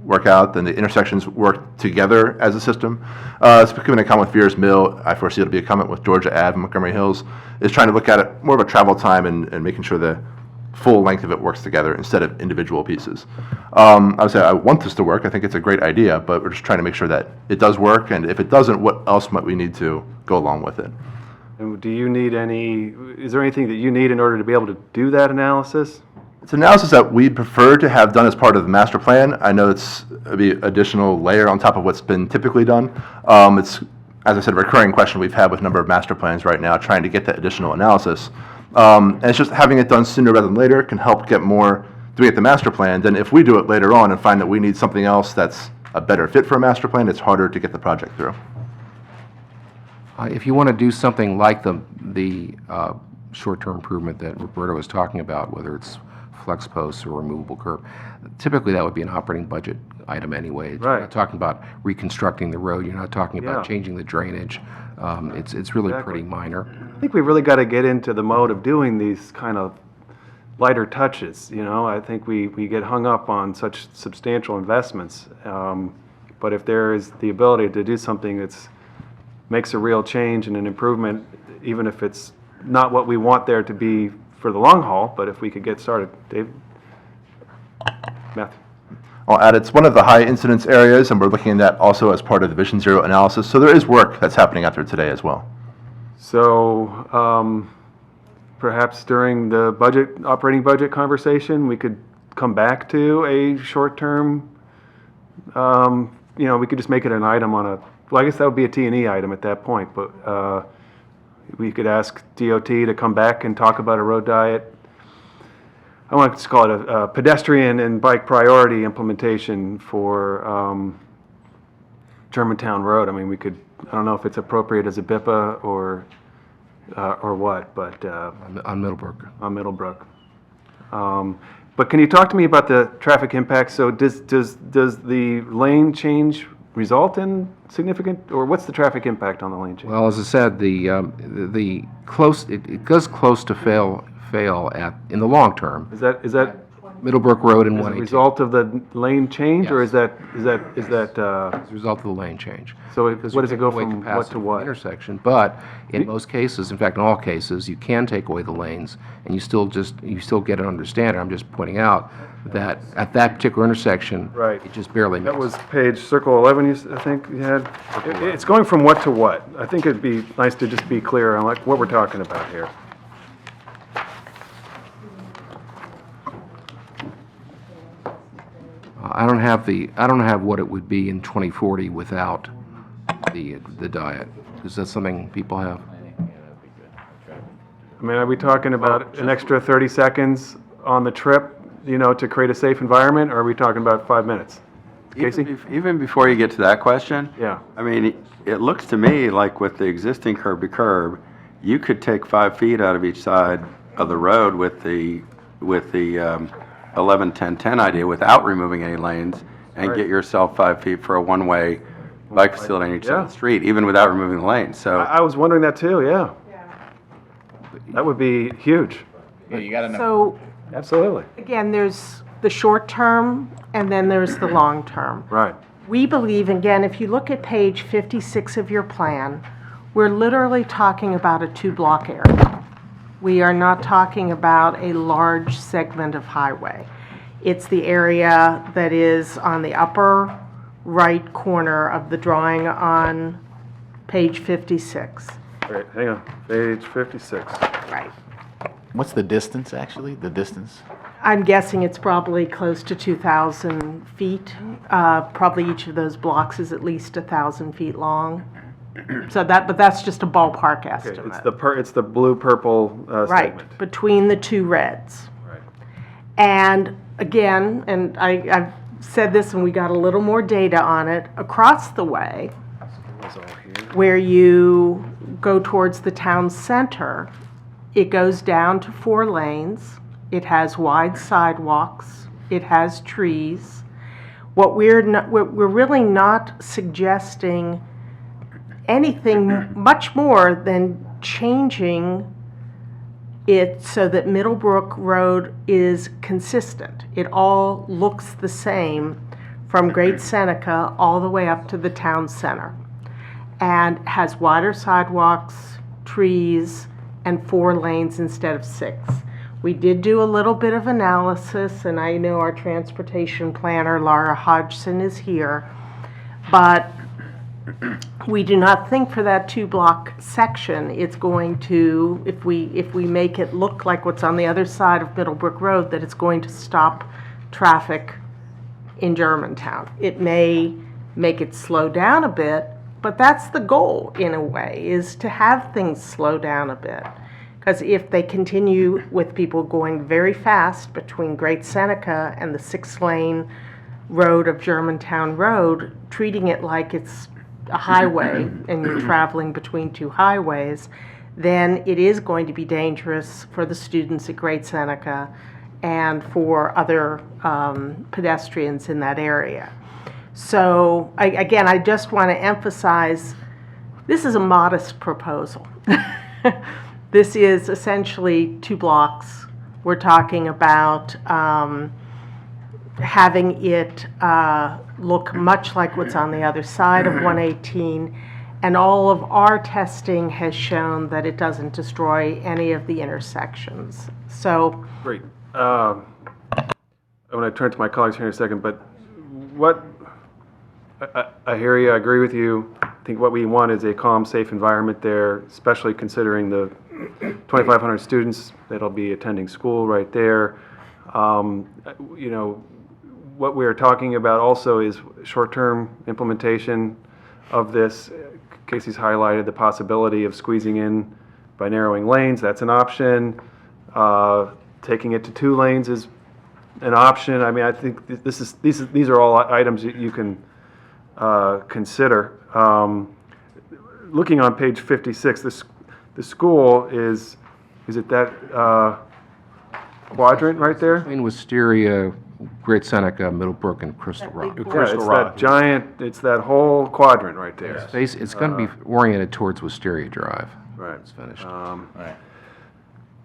work out, then the intersections work together as a system. Speaking a comment with Veers Mill, I foresee it'll be a comment with Georgia Ave and Montgomery Hills, is trying to look at it more of a travel time and making sure the full length of it works together instead of individual pieces. I would say I want this to work. I think it's a great idea, but we're just trying to make sure that it does work, and if it doesn't, what else might we need to go along with it? And do you need is there anything that you need in order to be able to do that analysis? It's analysis that we prefer to have done as part of the master plan. I know it's an additional layer on top of what's been typically done. It's, as I said, a recurring question we've had with a number of master plans right now, trying to get that additional analysis. And it's just having it done sooner rather than later can help get more doing it the master plan than if we do it later on and find that we need something else that's a better fit for a master plan, it's harder to get the project through. If you want to do something like the short-term improvement that Roberta was talking about, whether it's flex posts or removable curb, typically that would be an operating budget item anyway. Right. You're not talking about reconstructing the road. You're not talking about Yeah. changing the drainage. It's really Exactly. pretty minor. I think we really got to get into the mode of doing these kind of lighter touches, you know? I think we get hung up on such substantial investments. But if there is the ability to do something that's makes a real change and an improvement, even if it's not what we want there to be for the long haul, but if we could get started. Dave? Matthew? I'll add, it's one of the high incidence areas, and we're looking at that also as part of the Vision Zero analysis. So there is work that's happening out there today as well. So perhaps during the operating budget conversation, we could come back to a short-term, we could just make it an item on well, I guess that would be a T&E item at that point, but we could ask DOT to come back and talk about a road diet. I want to just call it a pedestrian and bike priority implementation for Germantown Road. I mean, I don't know if it's appropriate as a BIPA or what, but On Middlebrook. on Middlebrook. But can you talk to me about the traffic impact? So does the lane change result in significant, or what's the traffic impact on the lane change? Well, as I said, the close, it goes close to fail in the long term. Is that Middlebrook Road and as a 118. result of the lane change, or Yes. is that As a result of the lane change. so Because what you does it take go away from what capacity to from the what? intersection, but in most cases, in fact, in all cases, you can take away the lanes, and you still get an understanding. I'm just pointing out that at that particular intersection, Right. it just barely makes. That was page circle 11, I think you had. It's going from what to what? I think it'd be nice to just be clear on like what we're talking about here. I don't have what it would be in 2040 without the diet. Is that something people have? I mean, are we talking about an extra 30 seconds on the trip, to create a safe environment, or are we talking about 5 minutes? Casey? Even before you get to that question, Yeah. I mean, it looks to me like with the existing curb to curb, you could take 5 feet out of each side of the road with the 11-10-10 idea without removing any lanes and get yourself 5 feet for a one-way bike facility on each side of Yeah. the street, even without removing the lanes. So I was wondering that too, yeah. That would be huge. You gotta know. So, Absolutely. again, there's the short term, and then there's the long term. Right. We believe, again, if you look at page 56 of your plan, we're literally talking about a 2-block area. We are not talking about a large segment of highway. It's the area that is on the upper right corner of the drawing on page 56. Wait, hang on. Page 56. Right. What's the distance, actually? The distance? I'm guessing it's probably close to 2,000 feet. Probably each of those blocks is at least 1,000 feet long. So but that's just a ballpark Okay, estimate. it's the blue-purple Right, segment. between the two reds. Right. And again, and I've said this and we got a little more data on it, across the way, It was all here. where you go towards the town center, It goes down to 4 lanes. It has wide sidewalks. It has trees. What we're really not suggesting anything much more than changing it so that Middlebrook Road is consistent. It all looks the same from Great Seneca all the way up to the town center, and has wider sidewalks, trees, and 4 lanes instead of 6. We did do a little bit of analysis, and I know our transportation planner, Laura Hodgson, is here, but we do not think for that 2-block section it's going to, if we make it look like what's on the other side of Middlebrook Road, that it's going to stop traffic in Germantown. It may make it slow down a bit, but that's the goal in a way, is to have things slow down a bit. Because if they continue with people going very fast between Great Seneca and the 6-lane road of Germantown Road, treating it like it's a highway and you're traveling between 2 highways, then it is going to be dangerous for the students at Great Seneca and for other pedestrians in that area. So again, I just want to emphasize, this is a modest proposal. This is essentially 2 blocks. We're talking about having it look much like what's on the other side of 118, and all of our testing has shown that it doesn't destroy any of the intersections. So Great. I'm going to turn to my colleagues here in a second, but what, I hear you, I agree with you. I think what we want is a calm, safe environment there, especially considering the 2,500 students that'll be attending school right there. You know, what we're talking about also is short-term implementation of this. Casey's highlighted the possibility of squeezing in by narrowing lanes. That's an option. Taking it to 2 lanes is an option. I mean, I think these are all items that you can consider. Looking on page 56, the school is it that quadrant right there? Between Wisteria, Great Seneca, Middlebrook, and Crystal Rock. Yeah, it's that giant, it's that whole quadrant right there. It's going to be oriented towards Wisteria Drive. Right. It's finished.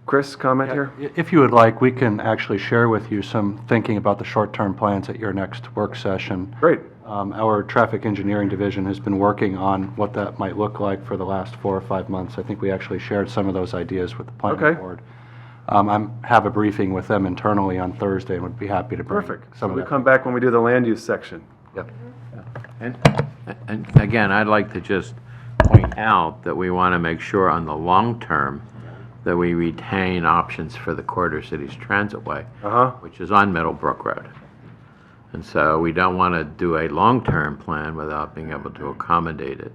Chris, comment here? If you would like, we can actually share with you some thinking about the short-term plans at your next work session. Great. Our traffic engineering division has been working on what that might look like for the last 4 or 5 months. I think we actually shared some of those ideas with the planning board. I have a briefing with them internally on Thursday and would be happy to bring Perfect. some So of we that. come back when we do the land use section. Yep. And again, I'd like to just point out that we want to make sure on the long term that we retain options for the Quarter Cities Transitway, which is on Middlebrook Road. And so we don't want to do a long-term plan without being able to accommodate it.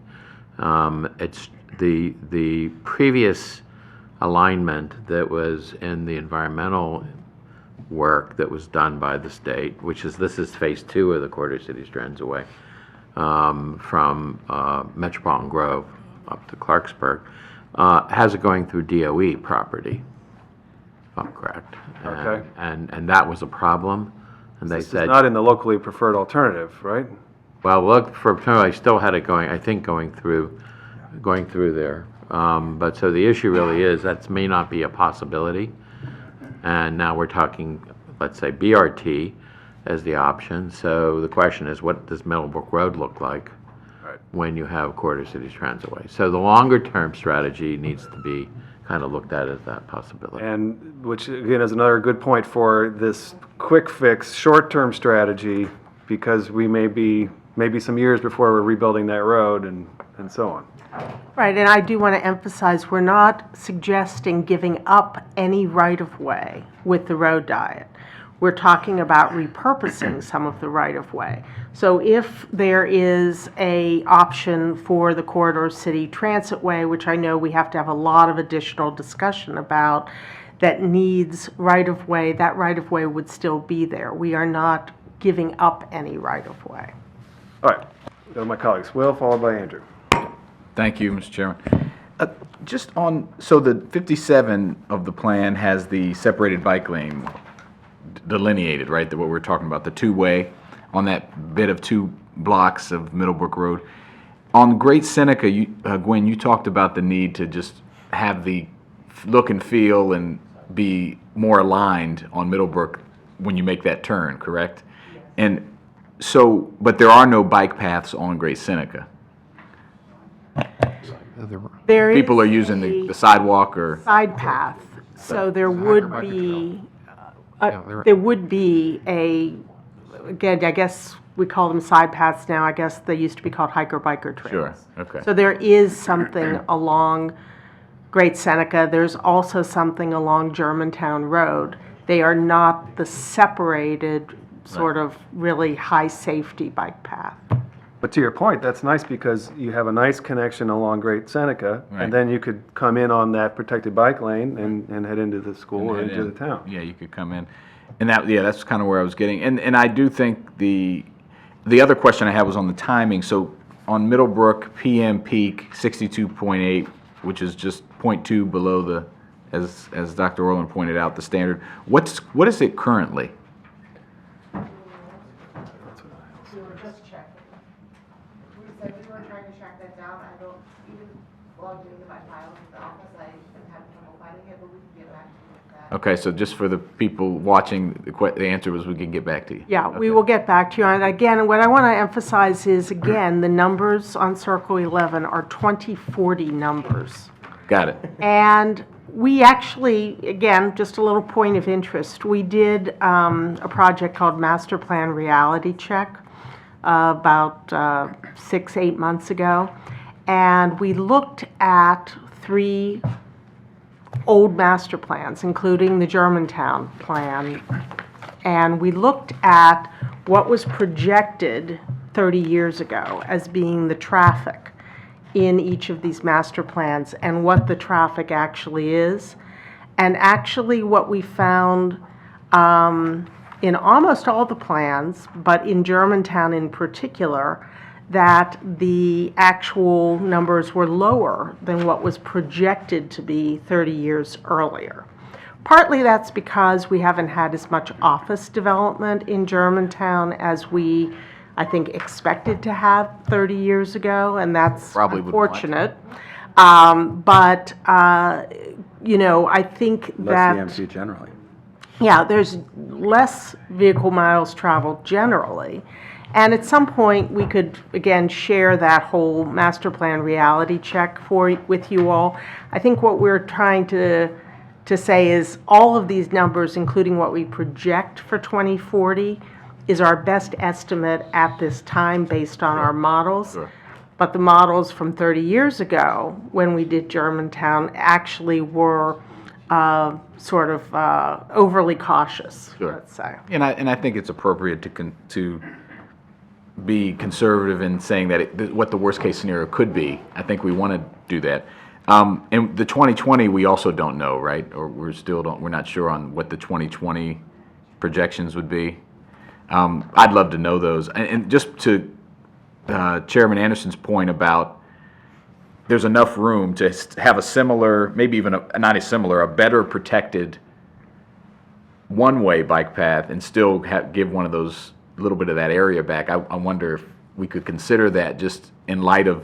It's the previous alignment that was in the environmental work that was done by the state, which is, this is phase 2 of the Quarter Cities Transitway, from Metropolitan Grove up to Clarksburg, has it going through DOE property, if I'm correct. Okay. And that was a problem, and they This is said, not in the locally preferred alternative, right? well, look, I still had it going, I think, going through there. But so the issue really is, that may not be a possibility. And now we're talking, let's say, BRT as the option. So the question is, what does Middlebrook Road look like when you have Quarter Cities Transitway? So the longer-term strategy needs to be kind of looked at as that possibility. And which, again, is another good point for this quick fix, short-term strategy, because we may be some years before we're rebuilding that road and so on. right, and I do want to emphasize, we're not suggesting giving up any right-of-way with the road diet. We're talking about repurposing some of the right-of-way. So if there is a option for the Corridor City Transitway, which I know we have to have a lot of additional discussion about, that needs right-of-way, that right-of-way would still be there. We are not giving up any right-of-way. All right, go to my colleagues. Will, followed by Andrew. Thank you, Mr. Chairman. Just on, so the 57 of the plan has the separated bike lane delineated, right? What we're talking about, the two-way on that bit of 2 blocks of Middlebrook Road. On Great Seneca, Gwen, you talked about the need to just have the look and feel and be more aligned on Middlebrook when you make that turn, correct? And so, but there are no bike paths on Great Seneca. There People are is using a the sidewalk or, side path, so there would be, again, I guess we call them side paths now, I guess they used to be called hiker-biker trails. sure, okay. So there is something along Great Seneca, there's also something along Germantown Road. They are not the separated, sort of really high-safety bike path. But to your point, that's nice because you have a nice connection along Great Seneca, Right. and then you could come in on that protected bike lane and head into the school or into the town. Yeah, you could come in. And that, yeah, that's kind of where I was getting. And I do think the other question I had was on the timing. So on Middlebrook, PM peak 62.8, which is just 0.2 below the, as Dr. Orland pointed out, the standard. What is it currently? We were just checking. We said we were trying to track that down. I don't, even while doing my files in the office, I am having trouble finding it, but we can get back to you with that. Okay, so just for the people watching, the answer was we can get back to you. Yeah, we will get back to you. And again, what I want to emphasize is, again, the numbers on Circle 11 are 2040 numbers. Got it. And we actually, again, just a little point of interest, we did a project called Master Plan Reality Check about 6-8 months ago. And we looked at 3 old master plans, including the Germantown plan. And we looked at what was projected 30 years ago as being the traffic in each of these master plans and what the traffic actually is. And actually what we found in almost all the plans, but in Germantown in particular, that the actual numbers were lower than what was projected to be 30 years earlier. Partly that's because we haven't had as much office development in Germantown as we, I think, expected to have 30 years ago, and that's Probably would want. unfortunate. You know, I think that... Less EMC generally. Yeah, there's less vehicle miles traveled generally. And at some point, we could, again, share that whole master plan reality check with you all. I think what we're trying to say is all of these numbers, including what we project for 2040, is our best estimate at this time based on our models. Sure. But the models from 30 years ago, when we did Germantown, actually were sort of overly cautious, Sure. let's say. And I think it's appropriate to be conservative in saying that what the worst case scenario could be. I think we want to do that. And the 2020 we also don't know, right? Or we're not sure on what the 2020 projections would be. I'd love to know those. And just to Chairman Anderson's point about there's enough room to have a similar, maybe even a better protected one-way bike path and still give one of those, a little bit of that area back. I wonder if we could consider that just in light of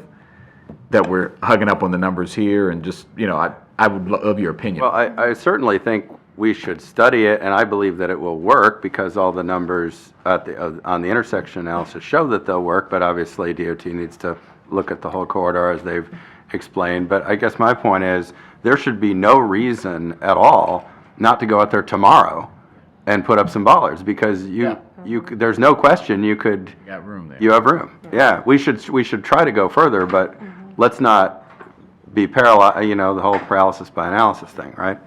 that we're hugging up on the numbers here and just, you know, I would love your opinion. Well, I certainly think we should study it, and I believe that it will work because all the numbers on the intersection analysis show that they'll work, but obviously DOT needs to look at the whole corridor as they've explained. But I guess my point is there should be no reason at all not to go out there tomorrow and put up some bollards because there's no question you could. You got room there. You have room. Yeah, we should try to go further, but let's not be paralyzed. You know, the whole paralysis by analysis thing, right?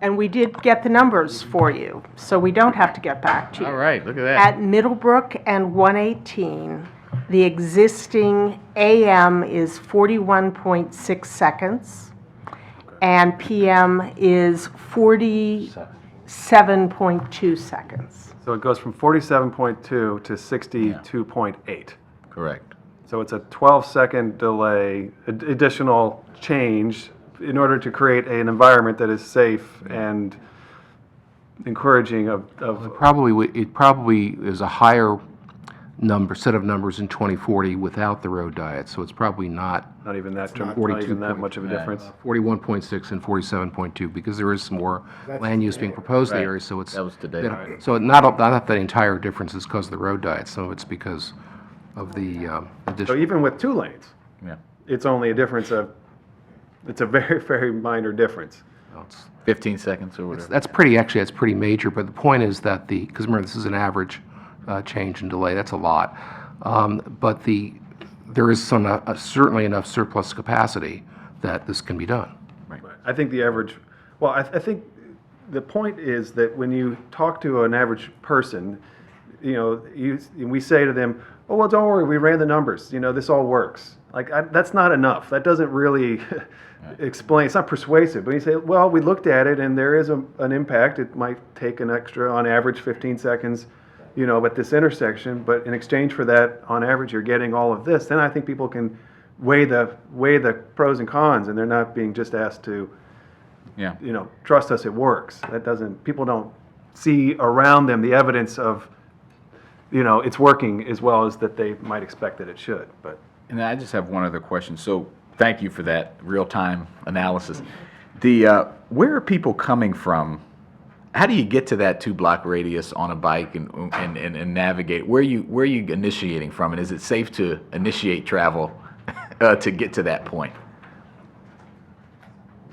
And we did get the numbers for you, so we don't have to get back to you. All right, look at that. At Middlebrook and 118, the existing AM is 41.6 seconds, and PM is 47.2 seconds. So it goes from 47.2 to 62.8. Correct. So it's a 12-second delay, additional change in order to create an environment that is safe and encouraging of It probably is a higher set of numbers in 2040 without the road diet, so it's probably not not even that much of a Yeah. difference. 41.6 and 47.2, because there is some more land use being proposed in the Right. area, so it's. That was today. So not the entire difference is because of the road diet, some of it's because of the So additional. even with 2 lanes, Yeah. it's only a difference of, it's a very, very minor difference. 15 seconds or whatever. That's pretty major, but the point is that because remember, this is an average change in delay, that's a lot. But there is certainly enough surplus capacity that this can be done. I think the average, well, I think the point is that when you talk to an average person, we say to them, oh, well, don't worry, we ran the numbers, this all works. That's not enough. That doesn't really explain, it's not persuasive. But you say, well, we looked at it and there is an impact. It might take an extra, on average, 15 seconds, at this intersection, but in exchange for that, on average, you're getting all of this. Then I think people can weigh the pros and cons, and they're not being just asked to, Yeah. trust us, it works. People don't see around them the evidence of, it's working as well as that they might expect that it should, but. And I just have one other question. So thank you for that real-time analysis. Where are people coming from? How do you get to that 2-block radius on a bike and navigate? Where are you initiating from? And is it safe to initiate travel to get to that point?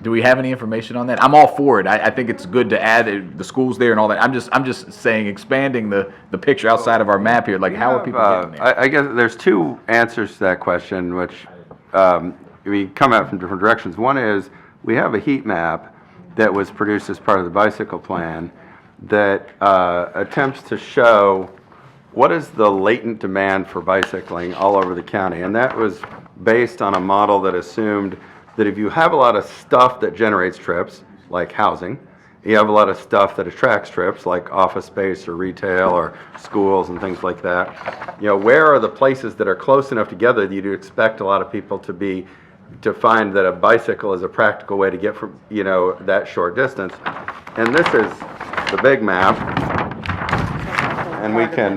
Do we have any information on that? I'm all for it. I think it's good to add the schools there and all that. I'm just saying, expanding the picture outside of our map here. Like, how are people getting there? I guess there's 2 answers to that question, which we come at from different directions. One is we have a heat map that was produced as part of the bicycle plan that attempts to show what is the latent demand for bicycling all over the county. And that was based on a model that assumed that if you have a lot of stuff that generates trips, like housing, you have a lot of stuff that attracts trips, like office space or retail or schools and things like that. Where are the places that are close enough together that you'd expect a lot of people to find that a bicycle is a practical way to get from, that short distance. And this is the big map. And we can,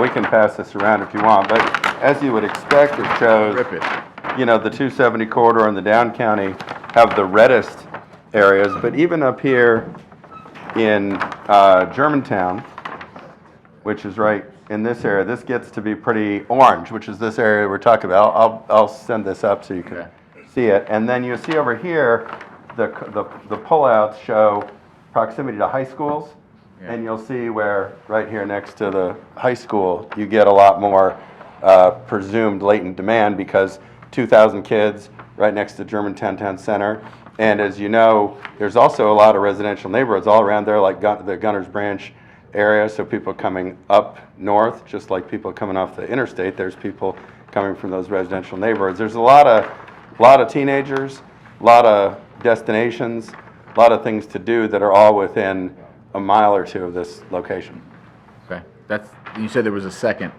we can pass this around if you want. But as you would expect, it shows, the 270 corridor and the down county have the reddest areas. But even up here in Germantown, which is right in this area, this gets to be pretty orange, which is this area we're talking about. I'll send this up so you can see it. And then you see over here, the pullouts show proximity to high schools. Yeah. And you'll see where right here next to the high school, you get a lot more presumed latent demand because 2,000 kids right next to Germantown Town Center. And as you know, there's also a lot of residential neighborhoods all around there, like the Gunners Branch area, so people coming up north, just like people coming off the interstate, there's people coming from those residential neighborhoods. There's a lot of teenagers, a lot of destinations, a lot of things to do that are all within a mile or 2 of this location. Okay, you said there was a second.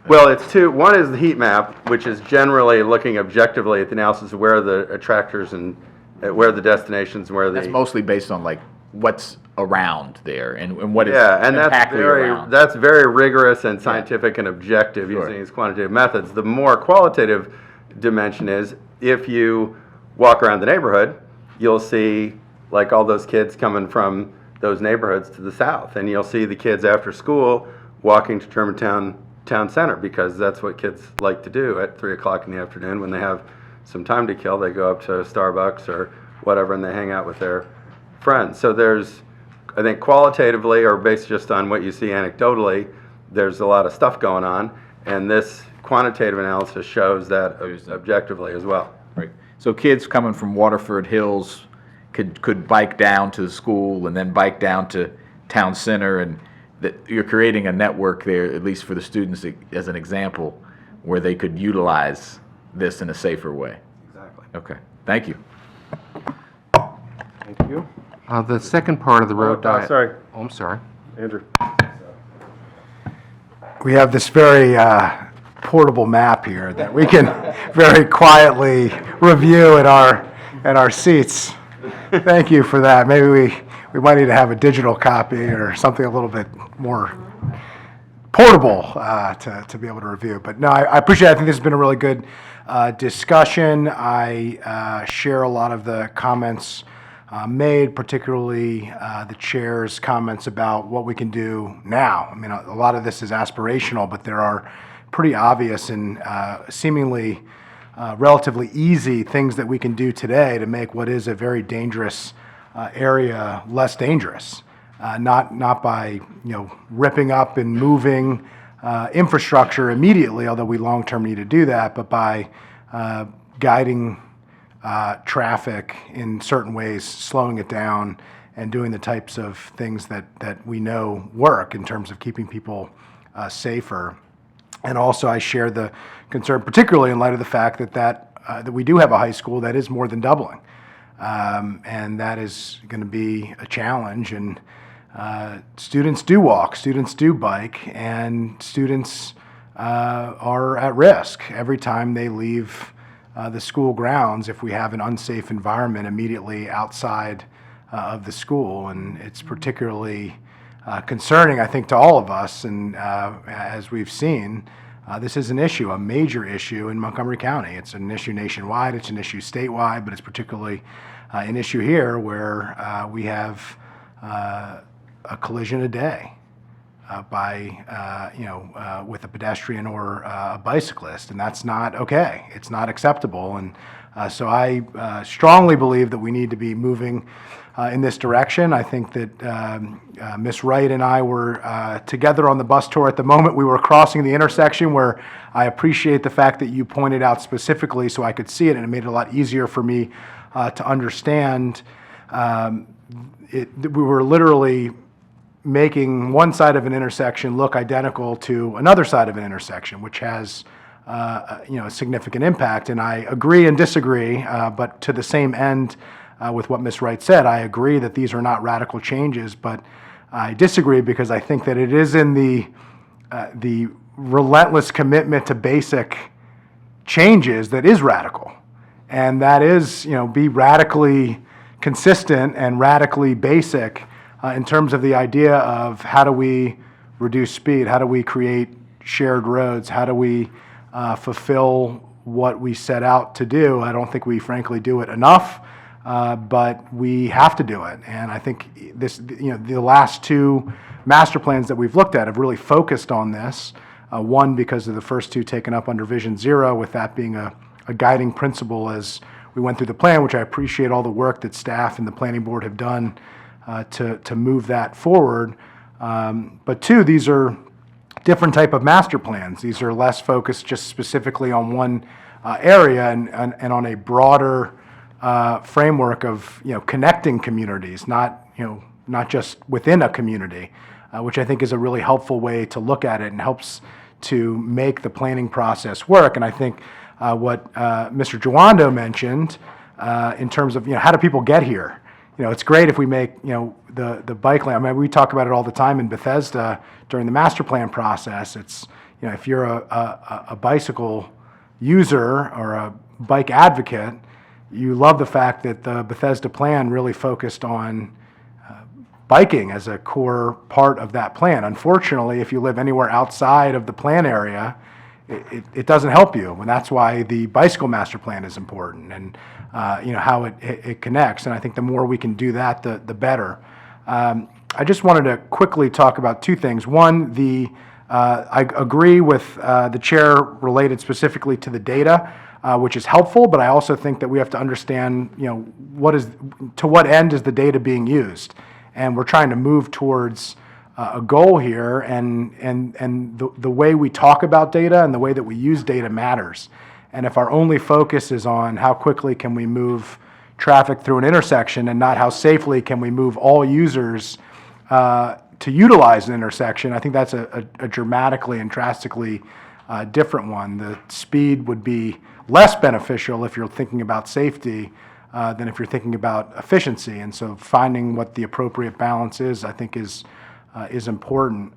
Well, it's 2. One is the heat map, which is generally looking objectively at the analysis of where the attractors and where the destinations and where That's mostly based on like what's around there and what is and impactly around. that's very rigorous and scientific and objective using these quantitative methods. The more qualitative dimension is if you walk around the neighborhood, you'll see like all those kids coming from those neighborhoods to the south, and you'll see the kids after school walking to Germantown Town Center because that's what kids like to do at 3 o'clock in the afternoon when they have some time to kill. They go up to Starbucks or whatever and they hang out with their friends. So there's, I think qualitatively or based just on what you see anecdotally, there's a lot of stuff going on, and this quantitative analysis shows that objectively as well. Right. So kids coming from Waterford Hills could bike down to the school and then bike down to Town Center, and that you're creating a network there, at least for the students as an example, where they could utilize this in a safer way. Exactly. Okay. Thank you. Thank you. The second part of the road diet. Sorry. Oh, I'm sorry. Andrew. We have this very portable map here that we can very quietly review at our and our seats. Thank you for that. Maybe we might need to have a digital copy or something a little bit more portable to be able to review. But no, I appreciate it. I think this has been a really good discussion. I share a lot of the comments made, particularly the chair's comments about what we can do now. I mean, a lot of this is aspirational, but there are pretty obvious and seemingly relatively easy things that we can do today to make what is a very dangerous area less dangerous. Not by ripping up and moving infrastructure immediately, although we long-term need to do that, but by guiding traffic in certain ways, slowing it down, and doing the types of things that we know work in terms of keeping people safer. And also, I share the concern, particularly in light of the fact that we do have a high school that is more than doubling, and that is going to be a challenge. And students do walk, students do bike, and students are at risk every time they leave the school grounds if we have an unsafe environment immediately outside of the school. And it's particularly concerning, I think, to all of us. And as we've seen, this is an issue, a major issue in Montgomery County. It's an issue nationwide, it's an issue statewide, but it's particularly an issue here where we have a collision a day with a pedestrian or a bicyclist, and that's not okay. It's not acceptable. And so I strongly believe that we need to be moving in this direction. I think that Ms. Wright and I were together on the bus tour at the moment we were crossing the intersection, where I appreciate the fact that you pointed out specifically so I could see it, and it made it a lot easier for me to understand. We were literally making one side of an intersection look identical to another side of an intersection, which has a significant impact. And I agree and disagree, but to the same end with what Ms. Wright said, I agree that these are not radical changes, but I disagree because I think that it is in the relentless commitment to basic changes that is radical, and that is be radically consistent and radically basic in terms of the idea of how do we reduce speed, how do we create shared roads, how do we fulfill what we set out to do. I don't think we frankly do it enough, but we have to do it. And I think the last two master plans that we've looked at have really focused on this. One, because of the first two taken up under Vision Zero, with that being a guiding principle as we went through the plan, which I appreciate all the work that staff and the planning board have done to move that forward. But two, these are different type of master plans. These are less focused just specifically on one area and on a broader framework of connecting communities, not just within a community, which I think is a really helpful way to look at it and helps to make the planning process work. And I think what Mr. Jawando mentioned in terms of how do people get here. It's great if we make, the bike lane. I mean, we talk about it all the time in Bethesda during the master plan process. It's, if you're a bicycle user or a bike advocate, you love the fact that the Bethesda plan really focused on biking as a core part of that plan. Unfortunately, if you live anywhere outside of the plan area, it doesn't help you, and that's why the bicycle master plan is important, and how it connects. And I think the more we can do that, the better. I just wanted to quickly talk about two things. One, I agree with the chair related specifically to the data, which is helpful, but I also think that we have to understand, to what end is the data being used, and we're trying to move towards a goal here, and the way we talk about data and the way that we use data matters. And if our only focus is on how quickly can we move traffic through an intersection and not how safely can we move all users to utilize an intersection, I think that's a dramatically and drastically different one. The speed would be less beneficial if you're thinking about safety than if you're thinking about efficiency. And so finding what the appropriate balance is, I think, is important.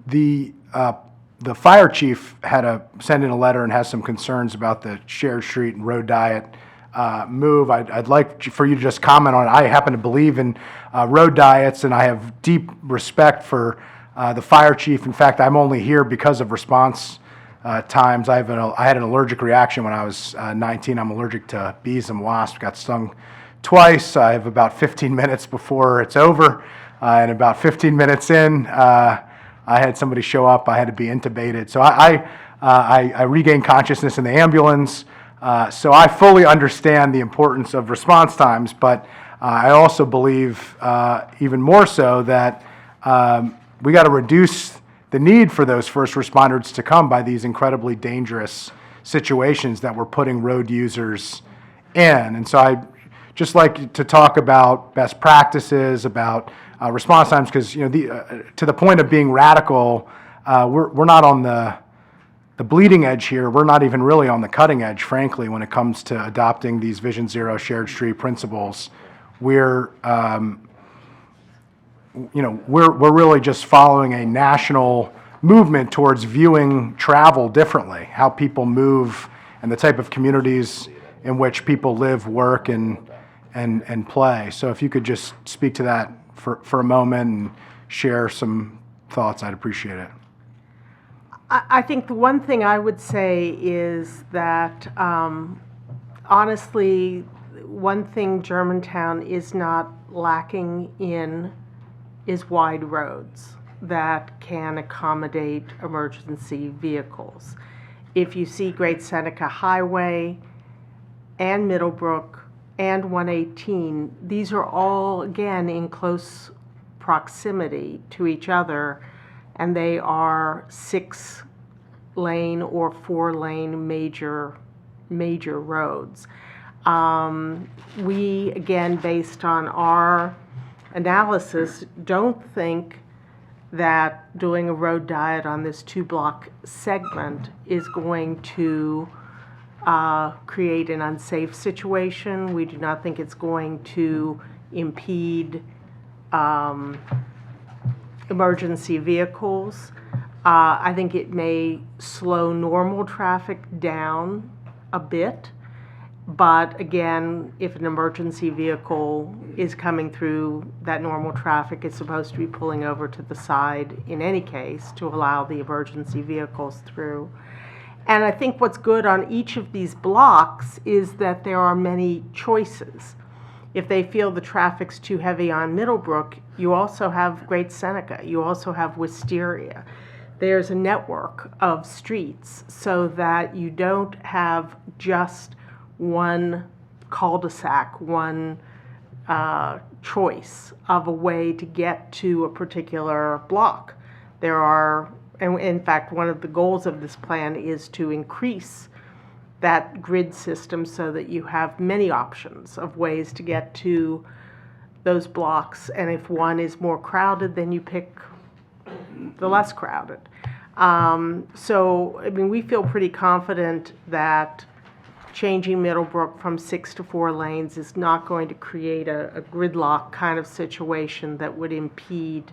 The the fire chief sent in a letter and has some concerns about the shared street and road diet move. I'd like for you to just comment on it. I happen to believe in road diets, and I have deep respect for the fire chief. In fact, I'm only here because of response times. I had an allergic reaction when I was 19. I'm allergic to bees and wasps. Got stung twice. I have about 15 minutes before it's over, and about 15 minutes in, I had somebody show up. I had to be intubated. So I regained consciousness in the ambulance. So I fully understand the importance of response times, but I also believe even more so that we got to reduce the need for those first responders to come by these incredibly dangerous situations that we're putting road users in. And so I just like to talk about best practices, about response times, because to the point of being radical, we're not on the bleeding edge here. We're not even really on the cutting edge, frankly, when it comes to adopting these Vision Zero shared street principles. We're really just following a national movement towards viewing travel differently, how people move, and the type of communities in which people live, work, and play. So if you could just speak to that for a moment and share some thoughts, I'd appreciate it. I think the one thing I would say is that, honestly, one thing Germantown is not lacking in is wide roads that can accommodate emergency vehicles. If you see Great Seneca Highway and Middlebrook and 118, these are all, again, in close proximity to each other, and they are 6-lane or 4-lane major roads. We, again, based on our analysis, don't think that doing a road diet on this 2-block segment is going to create an unsafe situation. We do not think it's going to impede emergency vehicles. I think it may slow normal traffic down a bit, but again, if an emergency vehicle is coming through that normal traffic, it's supposed to be pulling over to the side in any case to allow the emergency vehicles through. And I think what's good on each of these blocks is that there are many choices. If they feel the traffic's too heavy on Middlebrook, you also have Great Seneca. You also have Wisteria. There's a network of streets so that you don't have just one cul-de-sac, one choice of a way to get to a particular block. There are, and in fact, one of the goals of this plan is to increase that grid system so that you have many options of ways to get to those blocks. And if one is more crowded, then you pick the less crowded. So, I mean, we feel pretty confident that changing Middlebrook from 6 to 4 lanes is not going to create a gridlock kind of situation that would impede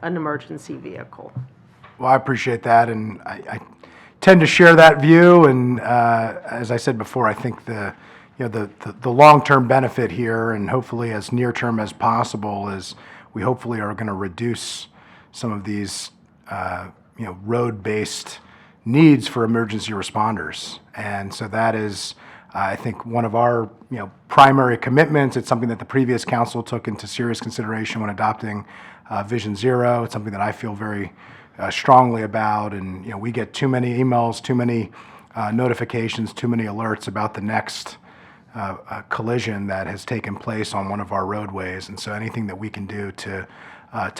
an emergency vehicle. Well, I appreciate that, and I tend to share that view. And as I said before, I think the long-term benefit here, and hopefully as near-term as possible, is we hopefully are going to reduce some of these road-based needs for emergency responders. And so that is, I think, one of our primary commitments. It's something that the previous council took into serious consideration when adopting Vision Zero. It's something that I feel very strongly about. And we get too many emails, too many notifications, too many alerts about the next collision that has taken place on one of our roadways. And so anything that we can do to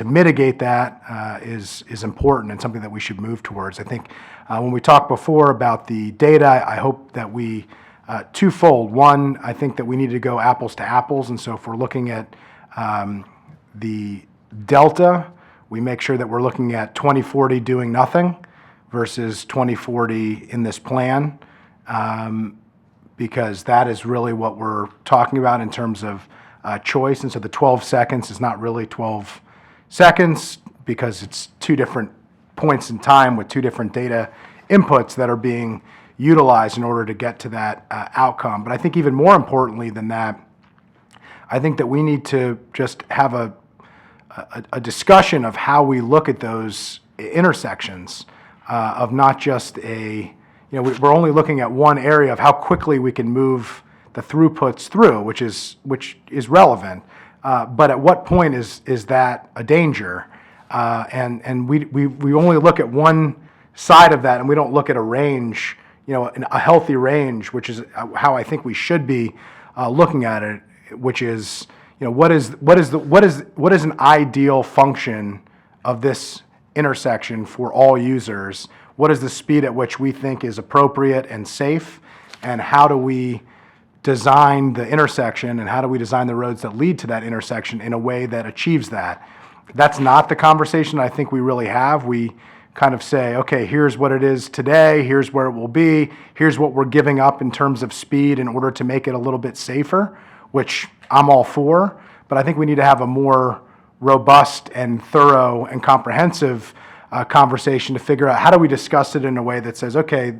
mitigate that is important and something that we should move towards. I think when we talked before about the data, I hope that we, twofold. One, I think that we need to go apples to apples. And so if we're looking at the delta, we make sure that we're looking at 2040 doing nothing versus 2040 in this plan, because that is really what we're talking about in terms of choice. And so the 12 seconds is not really 12 seconds because it's two different points in time with two different data inputs that are being utilized in order to get to that outcome. But I think even more importantly than that, I think that we need to just have a discussion of how we look at those intersections of not just we're only looking at one area of how quickly we can move the throughputs through, which is relevant. But at what point is that a danger? And we only look at one side of that, and we don't look at a range, a healthy range, which is how I think we should be looking at it, which is, what is an ideal function of this intersection for all users? What is the speed at which we think is appropriate and safe? And how do we design the intersection, and how do we design the roads that lead to that intersection in a way that achieves that? That's not the conversation I think we really have. We kind of say, okay, here's what it is today, here's where it will be, here's what we're giving up in terms of speed in order to make it a little bit safer, which I'm all for, but I think we need to have a more robust and thorough and comprehensive conversation to figure out how do we discuss it in a way that says, okay,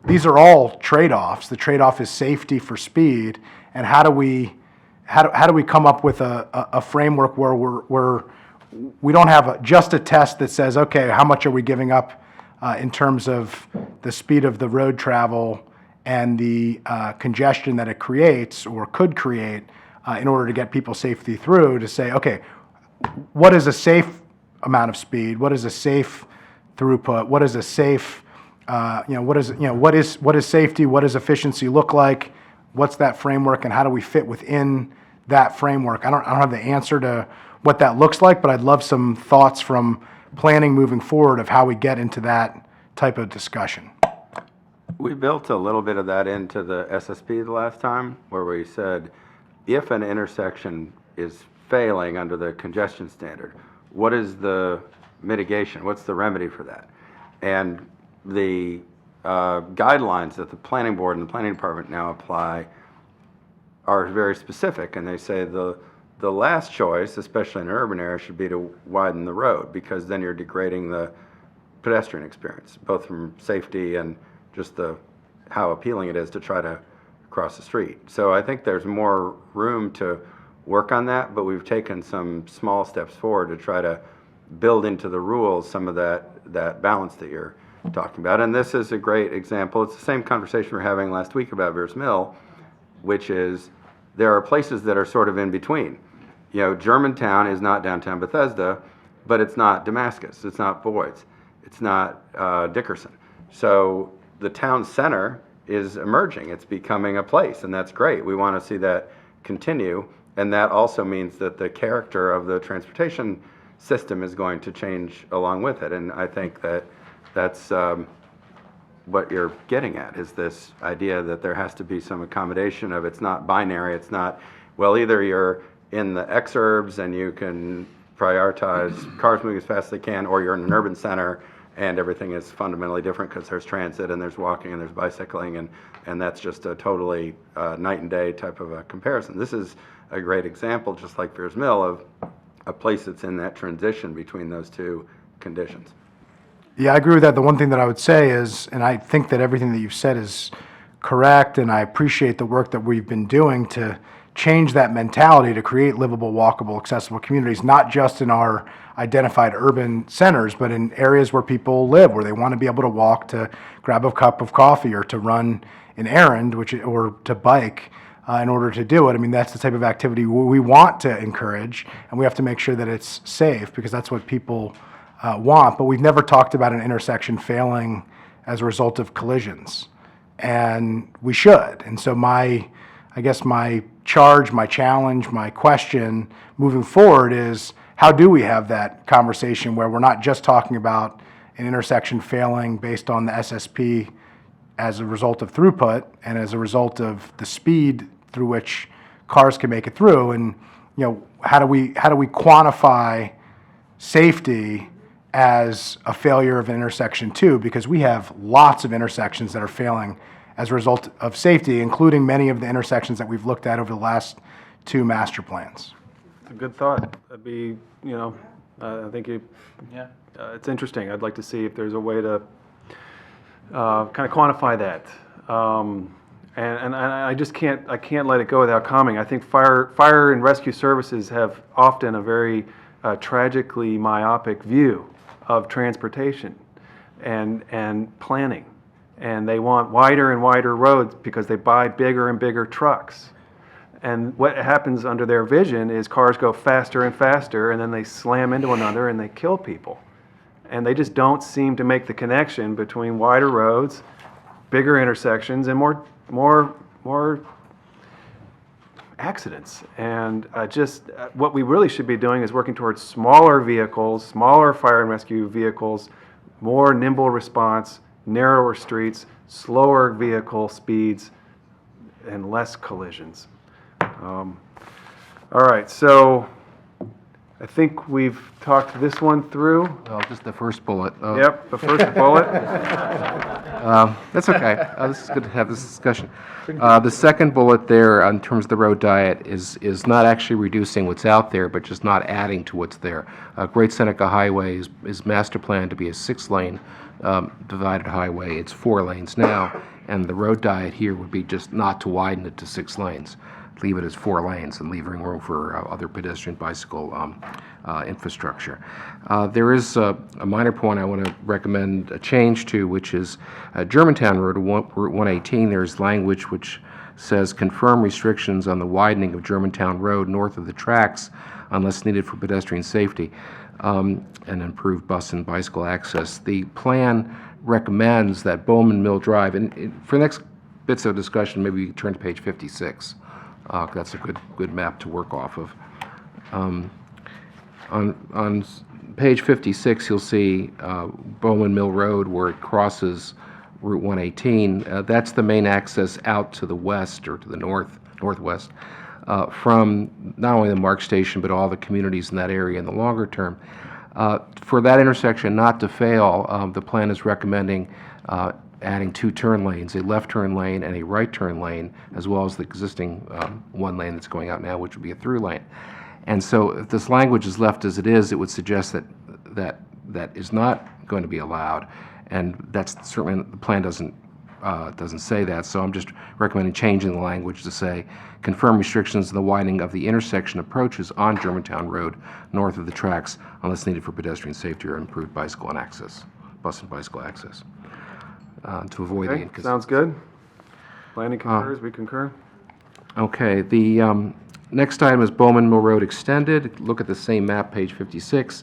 these are all trade-offs. The trade-off is safety for speed, and how do we come up with a framework where we don't have just a test that says, okay, how much are we giving up in terms of the speed of the road travel and the congestion that it creates or could create in order to get people safely through, to say, okay, what is a safe amount of speed? What is a safe throughput? What is a safe, what is safety? What does efficiency look like? What's that framework, and how do we fit within that framework? I don't have the answer to what that looks like, but I'd love some thoughts from planning moving forward of how we get into that type of discussion. We built a little bit of that into the SSP the last time, where we said, if an intersection is failing under the congestion standard, what is the mitigation? What's the remedy for that? And the guidelines that the planning board and the planning department now apply are very specific, and they say the last choice, especially in an urban area, should be to widen the road, because then you're degrading the pedestrian experience, both from safety and just how appealing it is to try to cross the street. So I think there's more room to work on that, but we've taken some small steps forward to try to build into the rules some of that balance that you're talking about. And this is a great example. It's the same conversation we were having last week about Veers Mill, which is there are places that are sort of in between. Germantown is not downtown Bethesda, but it's not Damascus, it's not Boyd's, it's not Dickerson. So the town center is emerging, it's becoming a place, and that's great. We want to see that continue, and that also means that the character of the transportation system is going to change along with it. And I think that that's what you're getting at, is this idea that there has to be some accommodation of, it's not binary, it's not, well, either you're in the exurbs and you can prioritize cars moving as fast as they can, or you're in an urban center and everything is fundamentally different because there's transit and there's walking and there's bicycling, and that's just a totally night and day type of a comparison. This is a great example, just like Veers Mill, of a place that's in that transition between those two conditions. Yeah, I agree with that. The one thing that I would say is, and I think that everything that you've said is correct, and I appreciate the work that we've been doing to change that mentality to create livable, walkable, accessible communities, not just in our identified urban centers, but in areas where people live, where they want to be able to walk to grab a cup of coffee or to run an errand, or to bike in order to do it. I mean, that's the type of activity we want to encourage, and we have to make sure that it's safe, because that's what people want. But we've never talked about an intersection failing as a result of collisions, and we should. And so my charge, my challenge, my question moving forward is, how do we have that conversation where we're not just talking about an intersection failing based on the SSP as a result of throughput and as a result of the speed through which cars can make it through, and how do we quantify safety as a failure of an intersection too, because we have lots of intersections that are failing as a result of safety, including many of the intersections that we've looked at over the last 2 master plans. It's a good thought. That'd be, I think it's interesting. I'd like to see if there's a way to kind of quantify that. And I just can't let it go without commenting. I think fire and rescue services have often a very tragically myopic view of transportation and planning. And they want wider and wider roads because they buy bigger and bigger trucks. And what happens under their vision is cars go faster and faster, and then they slam into one another and they kill people. And they just don't seem to make the connection between wider roads, bigger intersections, and more accidents. And what we really should be doing is working towards smaller vehicles, smaller fire and rescue vehicles, more nimble response, narrower streets, slower vehicle speeds, and less collisions. All right, so I think we've talked this one through. Well, just the first bullet. Yep, the first bullet. That's okay. This is good to have this discussion. The second bullet there, in terms of the road diet, is not actually reducing what's out there, but just not adding to what's there. Great Seneca Highway is master planned to be a 6-lane divided highway. It's 4 lanes now, and the road diet here would be just not to widen it to 6 lanes. Leave it as 4 lanes and leaving room for other pedestrian bicycle infrastructure. There is a minor point I want to recommend a change to, which is Germantown Road, Route 118. There's language which says confirm restrictions on the widening of Germantown Road north of the tracks unless needed for pedestrian safety and improve bus and bicycle access. The plan recommends that Bowman Mill Drive, and for the next bits of discussion, maybe we can turn to page 56. That's a good map to work off of. On page 56, you'll see Bowman Mill Road where it crosses Route 118. That's the main access out to the west or to the northwest from not only the MARC station but all the communities in that area in the longer term. For that intersection not to fail, the plan is recommending adding 2 turn lanes, a left turn lane and a right turn lane, as well as the existing 1 lane that's going out now, which would be a through lane. And so if this language is left as it is, it would suggest that is not going to be allowed. And that's certainly, the plan doesn't say that. So I'm just recommending changing the language to say, confirm restrictions on the widening of the intersection approaches on Germantown Road north of the tracks unless needed for pedestrian safety or improved bicycle and access, bus and bicycle access. To avoid the inconsistency. Sounds good. Planning concurs, we concur. Okay, the next item is Bowman Mill Road Extended. Look at the same map, page 56.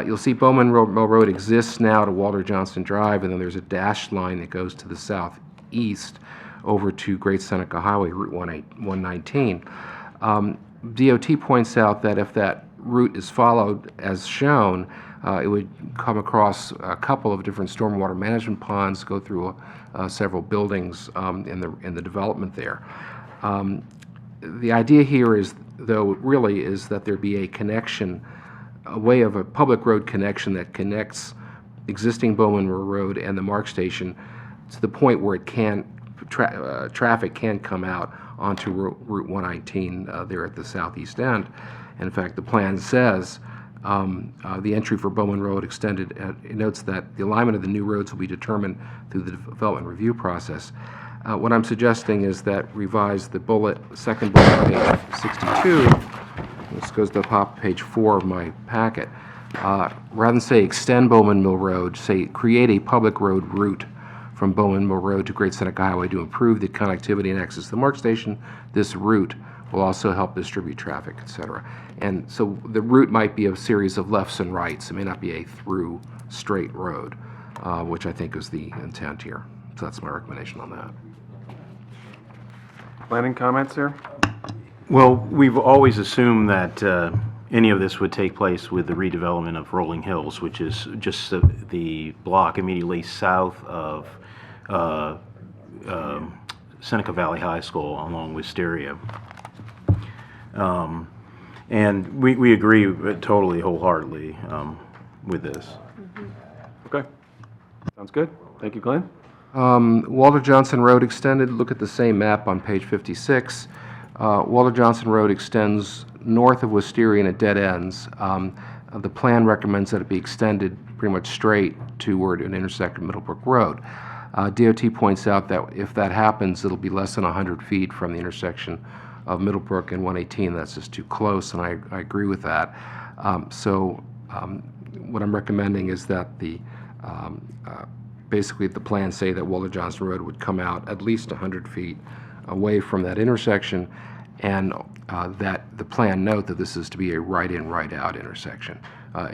You'll see Bowman Mill Road exists now to Walter Johnson Drive, and then there's a dashed line that goes to the southeast over to Great Seneca Highway, Route 119. DOT points out that if that route is followed as shown, it would come across a couple of different stormwater management ponds, go through several buildings in the development there. The idea here is, though, really is that there be a connection, a way of a public road connection that connects existing Bowman Road and the MARC station to the point where it can traffic can come out onto Route 119 there at the southeast end. And in fact, the plan says the entry for Bowman Road Extended notes that the alignment of the new roads will be determined through the development review process. What I'm suggesting is that revise the second bullet on page 62. This goes to the top of page 4 of my packet. Rather than say extend Bowman Mill Road, say create a public road route from Bowman Mill Road to Great Seneca Highway to improve the connectivity and access to the MARC station. This route will also help distribute traffic, et cetera. And so the route might be a series of lefts and rights. It may not be a through straight road, which I think is the intent here. So that's my recommendation on that. Planning comments here? Well, we've always assumed that any of this would take place with the redevelopment of Rolling Hills, which is just the block immediately south of Seneca Valley High School along Wisteria. And we agree totally wholeheartedly with this. Okay. Sounds good. Thank you, Glenn. Walter Johnson Road Extended, look at the same map on page 56. Walter Johnson Road extends north of Wisteria and it dead ends. The plan recommends that it be extended pretty much straight to where it intersects Middlebrook Road. DOT points out that if that happens, it'll be less than 100 feet from the intersection of Middlebrook and 118. That's just too close, and I agree with that. What I'm recommending is that basically the plan say that Walter Johnson Road would come out at least 100 feet away from that intersection, and that the plan note that this is to be a right-in, right-out intersection.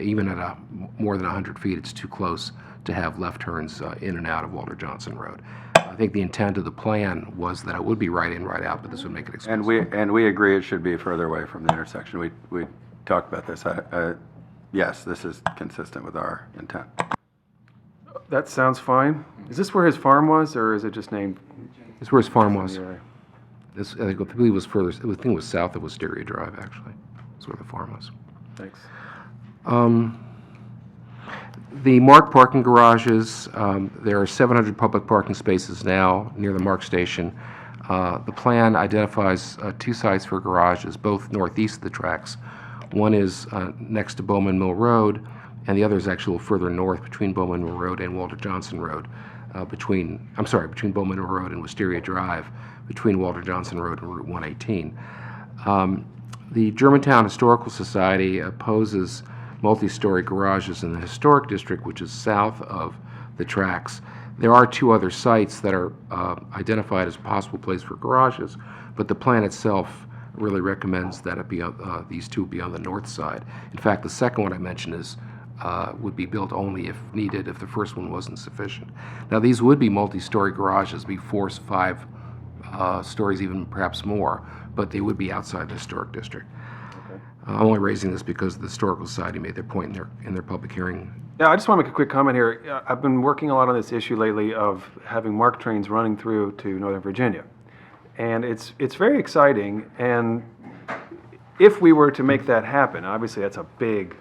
Even at more than 100 feet, it's too close to have left turns in and out of Walter Johnson Road. I think the intent of the plan was that it would be right in, right out, but this would make it exclusive. And we agree it should be further away from the intersection. We talked about this. Yes, this is consistent with our intent. That sounds fine. Is this where his farm was, or is it just named? This is where his farm was. Yeah. I believe it was further, I think it was south of Wisteria Drive, actually. That's where the farm was. Thanks. The marked parking garages, there are 700 public parking spaces now near the MARC station. The plan identifies 2 sites for garages, both northeast of the tracks. One is next to Bowman Mill Road, and the other is actually a little further north between Bowman Mill Road and Walter Johnson Road, between Bowman Mill Road and Wisteria Drive, between Walter Johnson Road and Route 118. The Germantown Historical Society opposes multi-story garages in the historic district, which is south of the tracks. There are 2 other sites that are identified as a possible place for garages, but the plan itself really recommends that it be these 2 be on the north side. In fact, the second one I mentioned would be built only if needed, if the first one wasn't sufficient. Now, these would be multi-story garages, be 4 to 5 stories, even perhaps more, but they would be outside the historic district. I'm only raising this because the Historical Society made their point in their public hearing. Yeah, I just want to make a quick comment here. I've been working a lot on this issue lately of having MARC trains running through to Northern Virginia. And it's very exciting, and if we were to make that happen, obviously that's a big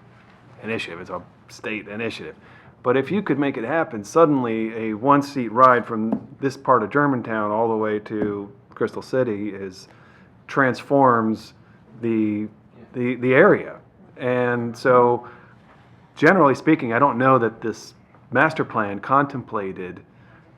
initiative, it's a state initiative. But if you could make it happen, suddenly a 1-seat ride from this part of Germantown all the way to Crystal City transforms the area. And so, generally speaking, I don't know that this master plan contemplated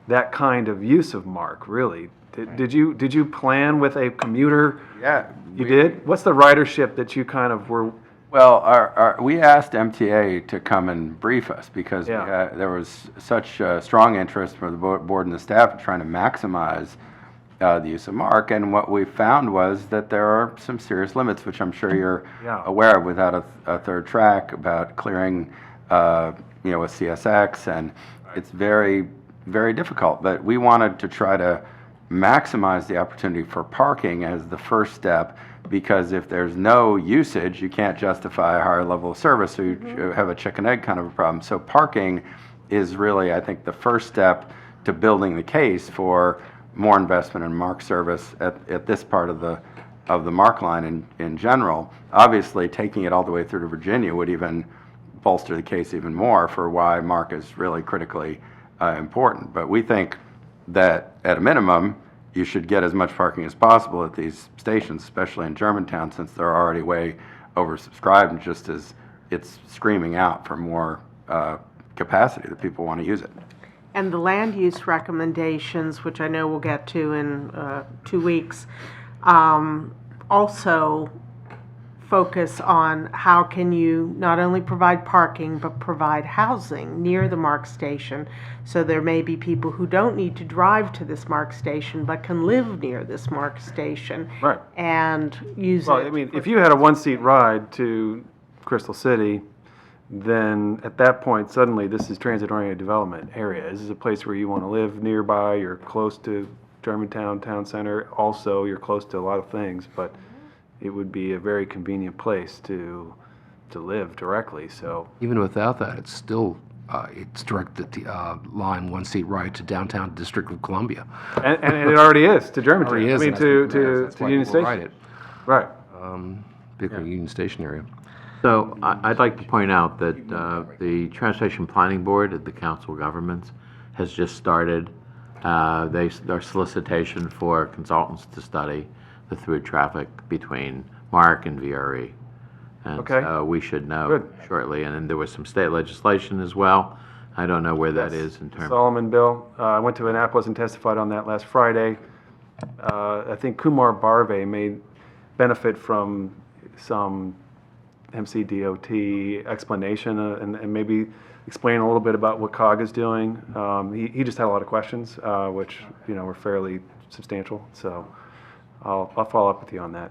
that kind of use of MARC, really. Did you plan with a commuter? Yeah. You did? What's the ridership that you kind of were? Well, we asked MTA to come and brief us because there was such strong interest from the board and the staff in trying to maximize the use of MARC, and what we found was that there are some serious limits, which I'm sure you're aware of, without a third track, about clearing, with CSX, and it's very, very difficult. But we wanted to try to maximize the opportunity for parking as the first step, because if there's no usage, you can't justify a higher level of service, so you have a chicken egg kind of a problem. So parking is really, I think, the first step to building the case for more investment in MARC service at this part of the MARC line in general. Obviously, taking it all the way through to Virginia would even bolster the case even more for why MARC is really critically important. But we think that at a minimum, you should get as much parking as possible at these stations, especially in Germantown, since they're already way oversubscribed, and just as it's screaming out for more capacity that people want to use it. And the land use recommendations, which I know we'll get to in 2 weeks, also focus on how can you not only provide parking, but provide housing near the MARC station. So there may be people who don't need to drive to this MARC station, but can live near this MARC station. Right. And use it. Well, I mean, if you had a 1-seat ride to Crystal City, then at that point, suddenly this is transit-oriented development area. This is a place where you want to live nearby, you're close to Germantown Town Center, also you're close to a lot of things, but it would be a very convenient place to live directly, so. Even without that, it's still, it's directed line 1-seat ride to downtown District of Columbia. And it already is, to Germantown. Already is, I mean, to Union people Station. ride it. Right. Particularly Union Station area. So I'd like to point out that the Transportation Planning Board at the Council of Governments has just started their solicitation for consultants to study the through traffic between MARC and VRE. And Okay. so we should know Good. shortly. And then there was some state legislation as well. I don't know where that is in terms. Solomon bill. I went to Annapolis and testified on that last Friday. I think Kumar Barve may benefit from some MCDOT explanation and maybe explain a little bit about what COG is doing. He just had a lot of questions, which, were fairly substantial. So I'll follow up with you on that.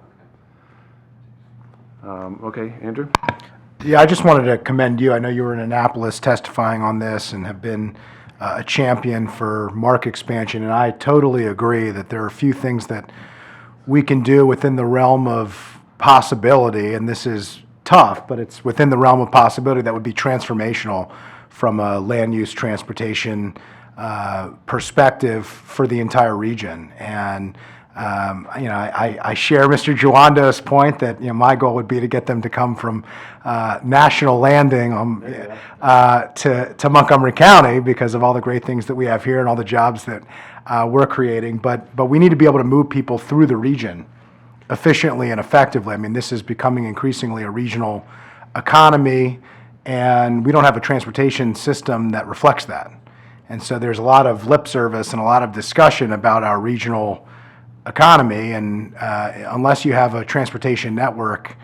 Okay, Andrew? Yeah, I just wanted to commend you. I know you were in Annapolis testifying on this and have been a champion for market expansion, and I totally agree that there are a few things that we can do within the realm of possibility, and this is tough, but it's within the realm of possibility that would be transformational from a land use transportation perspective for the entire region. And I share Mr. Juando's point that my goal would be to get them to come from National Landing to Montgomery County because of all the great things that we have here and all the jobs that we're creating. But we need to be able to move people through the region efficiently and effectively. I mean, this is becoming increasingly a regional economy, and we don't have a transportation system that reflects that. And so there's a lot of lip service and a lot of discussion about our regional economy, and unless you have a transportation network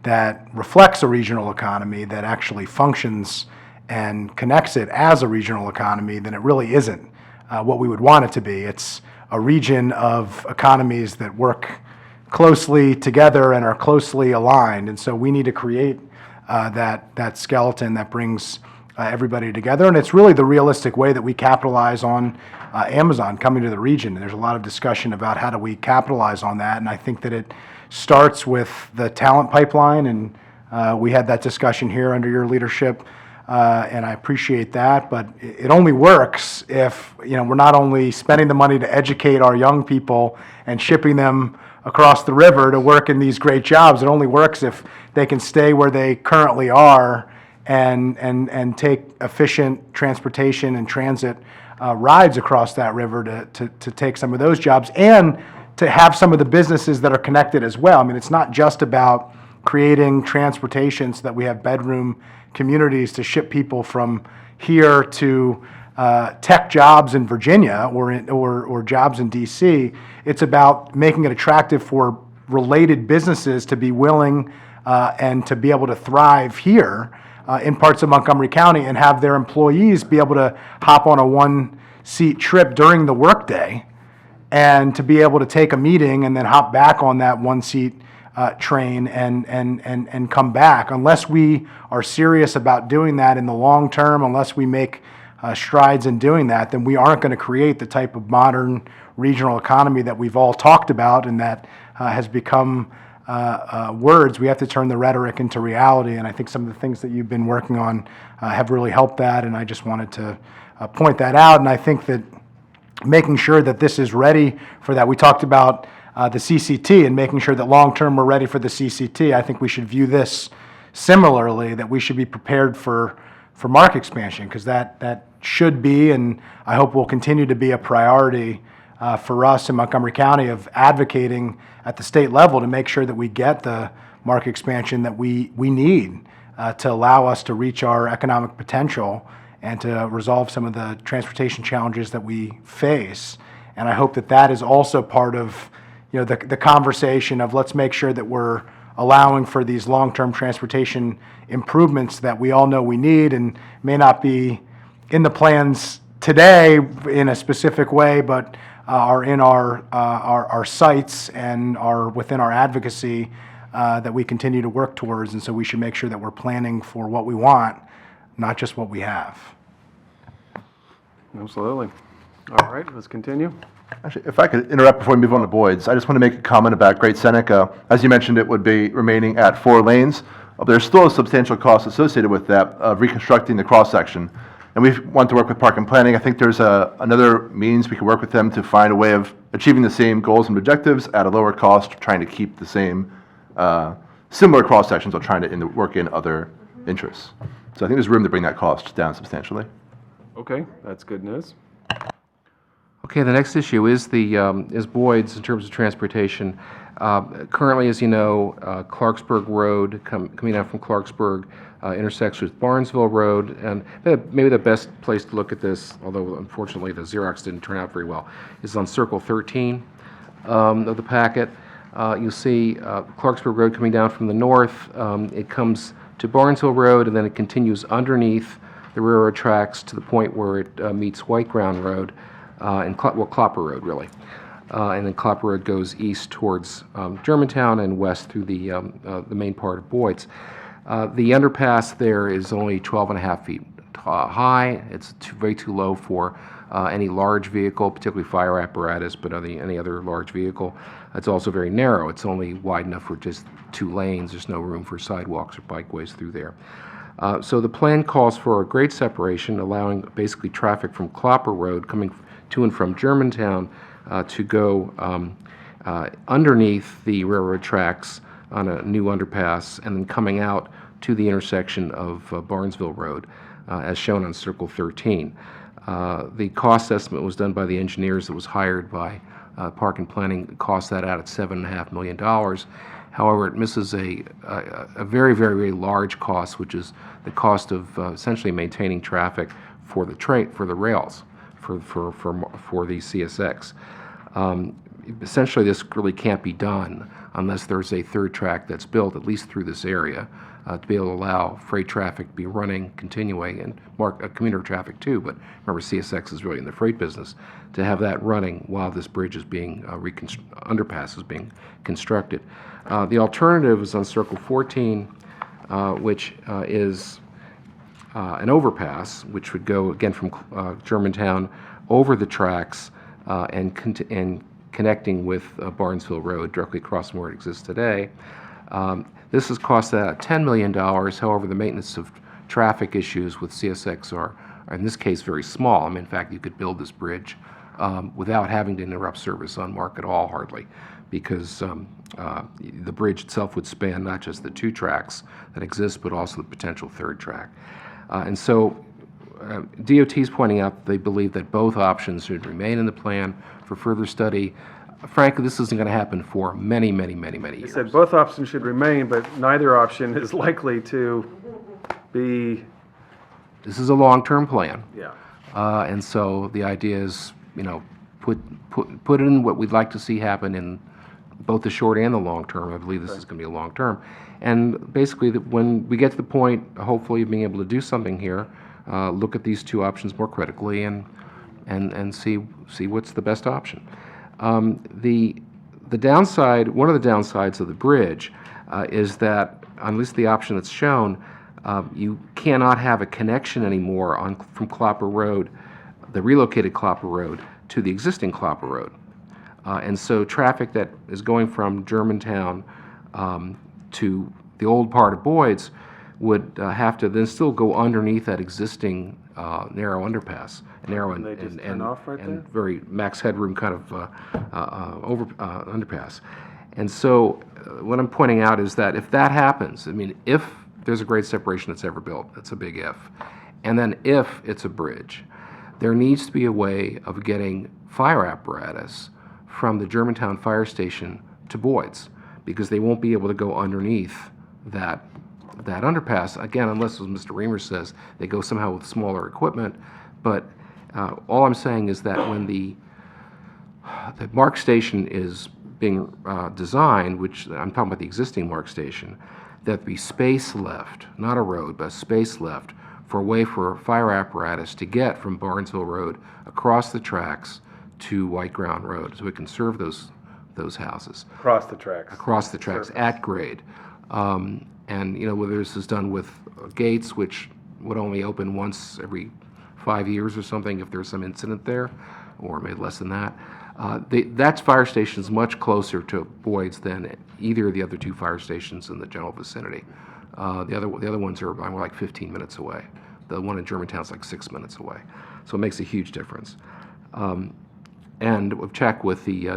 that reflects a regional economy that actually functions and connects it as a regional economy, then it really isn't what we would want it to be. It's a region of economies that work closely together and are closely aligned, and so we need to create that skeleton that brings everybody together, and it's really the realistic way that we capitalize on Amazon coming to the region. And there's a lot of discussion about how do we capitalize on that, and I think that it starts with the talent pipeline, and we had that discussion here under your leadership, and I appreciate that, but it only works if we're not only spending the money to educate our young people and shipping them across the river to work in these great jobs. It only works if they can stay where they currently are and take efficient transportation and transit rides across that river to take some of those jobs and to have some of the businesses that are connected as well. I mean, it's not just about creating transportation so that we have bedroom communities to ship people from here to tech jobs in Virginia or jobs in DC. It's about making it attractive for related businesses to be willing and to be able to thrive here in parts of Montgomery County and have their employees be able to hop on a one-seat trip during the workday and to be able to take a meeting and then hop back on that one-seat train and come back. Unless we are serious about doing that in the long term, unless we make strides in doing that, then we aren't going to create the type of modern regional economy that we've all talked about and that has become words. We have to turn the rhetoric into reality, and I think some of the things that you've been working on have really helped that, and I just wanted to point that out. And I think that making sure that this is ready for that, we talked about the CCT and making sure that long-term we're ready for the CCT. I think we should view this similarly, that we should be prepared for market expansion, because that should be, and I hope will continue to be, a priority for us in Montgomery County of advocating at the state level to make sure that we get the market expansion that we need to allow us to reach our economic potential and to resolve some of the transportation challenges that we face. And I hope that that is also part of the conversation of let's make sure that we're allowing for these long-term transportation improvements that we all know we need and may not be in the plans today in a specific way, but are in our sights and are within our advocacy that we continue to work towards. And so we should make sure that we're planning for what we want, not just what we have. Absolutely. All right, let's continue. Actually, if I could interrupt before we move on to Boyd's, I just want to make a comment about Great Seneca. As you mentioned, it would be remaining at 4 lanes. There's still a substantial cost associated with that of reconstructing the cross-section. And we want to work with Park and Planning. I think there's another means we could work with them to find a way of achieving the same goals and objectives at a lower cost, trying to keep the same similar cross-sections while trying to work in other interests. So I think there's room to bring that cost down substantially. Okay, that's good news. Okay, the next issue is is Boyd's in terms of transportation. Currently, as you know, Clarksburg Road, coming out from Clarksburg, intersects with Barnesville Road, and maybe the best place to look at this, although unfortunately the Xerox didn't turn out very well, is on Circle 13 of the packet. You'll see Clarksburg Road coming down from the north. It comes to Barnesville Road, and then it continues underneath the railroad tracks to the point where it meets White Ground Road, Clopper Road, really. And then Clopper Road goes east towards Germantown and west through the main part of Boyd's. The underpass there is only 12.5 feet high. It's way too low for any large vehicle, particularly fire apparatus, but any other large vehicle. It's also very narrow. It's only wide enough for just 2 lanes. There's no room for sidewalks or bikeways through there. So the plan calls for a grade separation, allowing basically traffic from Clopper Road coming to and from Germantown to go underneath the railroad tracks on a new underpass, and then coming out to the intersection of Barnesville Road, as shown on Circle 13. The cost estimate was done by the engineers that was hired by Park and Planning. It cost that out at $7.5 million. However, it misses a very, very, very large cost, which is the cost of essentially maintaining traffic for the rails, for the CSX. Essentially, this really can't be done unless there's a third track that's built, at least through this area, to be able to allow freight traffic to be running, continuing, and commuter traffic too. But remember, CSX is really in the freight business, to have that running while this bridge is being underpass is being constructed. The alternative is on Circle 14, which is an overpass, which would go again from Germantown over the tracks and connecting with Barnesville Road directly across from where it exists today. This has cost $10 million. However, the maintenance of traffic issues with CSX are in this case very small. I mean, in fact, you could build this bridge without having to interrupt service on Mark at all, hardly, because the bridge itself would span not just the 2 tracks that exist, but also the potential third track. And so DOT is pointing out they believe that both options should remain in the plan for further study. Frankly, this isn't going to happen for many, many, many, many He years. said both options should remain, but neither option is likely to be. This is a long-term plan. Yeah. And so the idea is, put in what we'd like to see happen in both the short and the long term. I believe this is going to be a long term. And basically, when we get to the point, hopefully, of being able to do something here, look at these 2 options more critically and see what's the best option. The downside, one of the downsides of the bridge is that, at least the option that's shown, you cannot have a connection anymore from Clopper Road, the relocated Clopper Road, to the existing Clopper Road. And so traffic that is going from Germantown to the old part of Boyd's would have to then still go underneath that existing narrow underpass, and very max headroom kind of underpass. And so what I'm pointing out is that if that happens, I mean, if there's a grade separation that's ever built, that's a big if, and then if it's a bridge, there needs to be a way of getting fire apparatus from the Germantown Fire Station to Boyd's, because they won't be able to go underneath that underpass, again, unless, as Mr. Reamer says, they go somehow with smaller equipment. But all I'm saying is that when the MARC station is being designed, which I'm talking about the existing MARC station, that be space left, not a road, but space left for a way for fire apparatus to get from Barnesville Road across the tracks to White Ground Road, so it can serve those houses. Across the tracks. Across the tracks, at grade. And whether this is done with gates, which would only open once every 5 years or something if there's some incident there, or maybe less than that. That fire station is much closer to Boyd's than either of the other 2 fire stations in the general vicinity. The other ones are like 15 minutes away. The one in Germantown is like 6 minutes away. So it makes a huge difference. And we've checked with the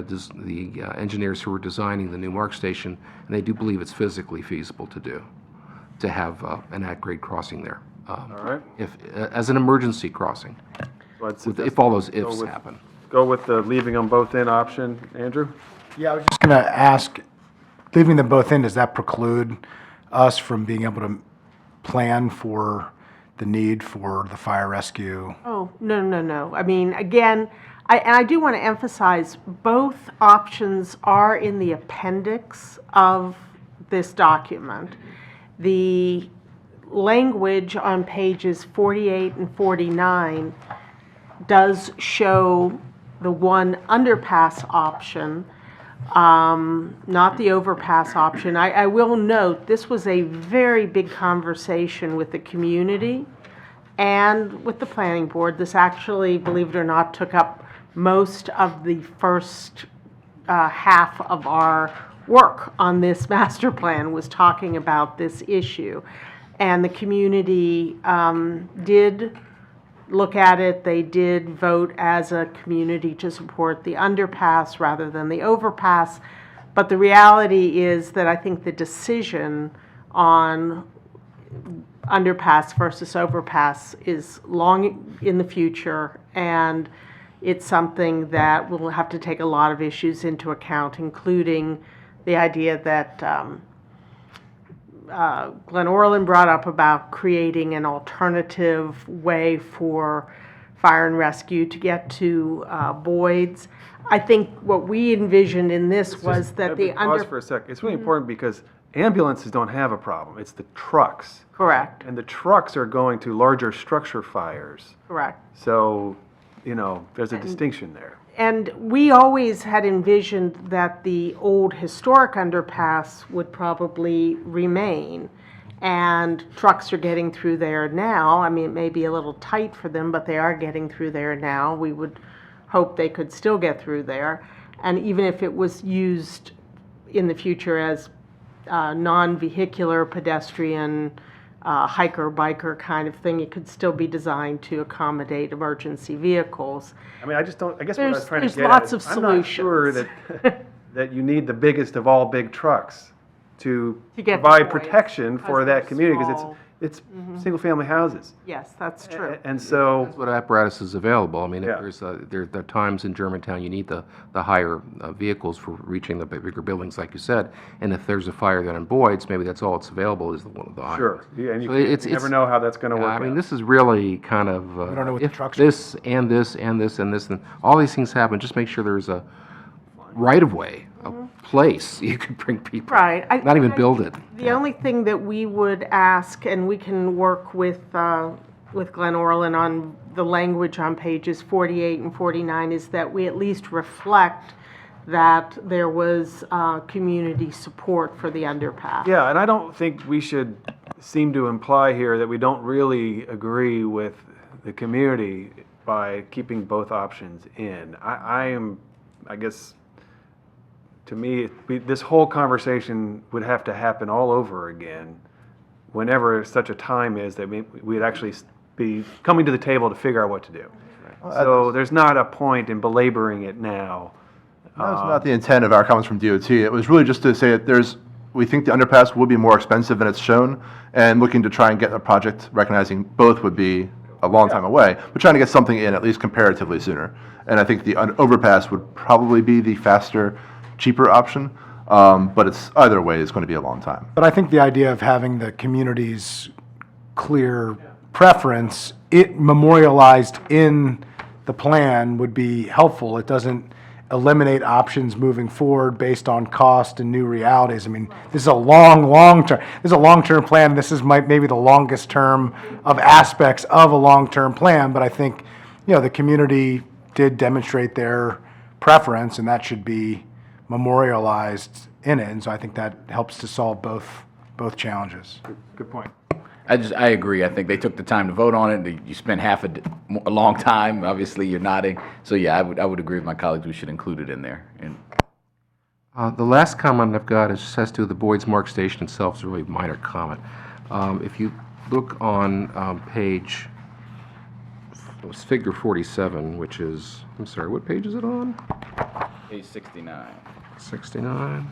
engineers who were designing the new MARC station, and they do believe it's physically feasible to have an at-grade crossing there. All right. As an emergency crossing, if all those ifs happen. go with the leaving them both in option. Andrew? Yeah, I was just going to ask, leaving them both in, does that preclude us from being able to plan for the need for the fire rescue? Oh, no. I mean, again, I do want to emphasize, both options are in the appendix of this document. The language on pages 48 and 49 does show the one underpass option, not the overpass option. I will note, this was a very big conversation with the community and with the planning board. This actually, believe it or not, took up most of the first half of our work on this master plan, was talking about this issue. And the community did look at it. They did vote as a community to support the underpass rather than the overpass. But the reality is that I think the decision on underpass versus overpass is long in the future, and it's something that will have to take a lot of issues into account, including the idea that Glenn Orland brought up about creating an alternative way for fire and rescue to get to Boyd's. I think what we envisioned in this was that the Pause for a sec. It's really important because ambulances don't have a problem. It's the trucks. Correct. And the trucks are going to larger structure fires. Correct. So, there's a distinction there. And we always had envisioned that the old historic underpass would probably remain. And trucks are getting through there now. I mean, it may be a little tight for them, but they are getting through there now. We would hope they could still get through there. And even if it was used in the future as non-vehicular pedestrian hiker, biker kind of thing, it could still be designed to accommodate emergency vehicles. I mean, I guess what I was trying to get There's lots at of is I'm not sure solutions. that you need the biggest of all big trucks to get provide to Boyd's, protection for because they're that community, because small. it's single-family houses. Yes, that's true. And so, That's what apparatus is available. I mean, Yeah. if there are times in Germantown you need the higher vehicles for reaching the bigger buildings, like you said. And if there's a fire then in Boyd's, maybe that's all it's available is the higher. sure, yeah, and you So never know how that's going to Yeah, work I mean, out. this is really kind of, We don't know what the if trucks are. this and this and this and this, and all these things happen, just make sure there's a right-of-way, a place you could bring people. Right. Not even build it. The only thing that we would ask, and we can work with Glenn Orland on the language on pages 48 and 49, is that we at least reflect that there was community support for the underpass. Yeah, and I don't think we should seem to imply here that we don't really agree with the community by keeping both options in. I guess, to me, this whole conversation would have to happen all over again whenever such a time is that we'd actually be coming to the table to figure out what to do. So there's not a point in belaboring it now. That's not the intent of our comments from DOT. It was really just to say that we think the underpass will be more expensive than it's shown, and looking to try and get a project recognizing both would be a long time away, but trying to get something in at least comparatively sooner. And I think the overpass would probably be the faster, cheaper option, but it's either way, it's going to be a long time. But I think the idea of having the community's clear preference, it memorialized in the plan would be helpful. It doesn't eliminate options moving forward based on cost and new realities. I mean, this is a long-term plan. This is maybe the longest term of aspects of a long-term plan, but I think, the community did demonstrate their preference, and that should be memorialized in it. And so I think that helps to solve both challenges. Good point. I agree. I think they took the time to vote on it. You spent a long time. Obviously, you're nodding. So yeah, I would agree with my colleagues. We should include it in there. And The last comment I've got has to do with the Boyd's Mark Station itself. It's a really minor comment. If you look on page, it was figure 47, which is, I'm sorry, what page is it on? page 69. 69.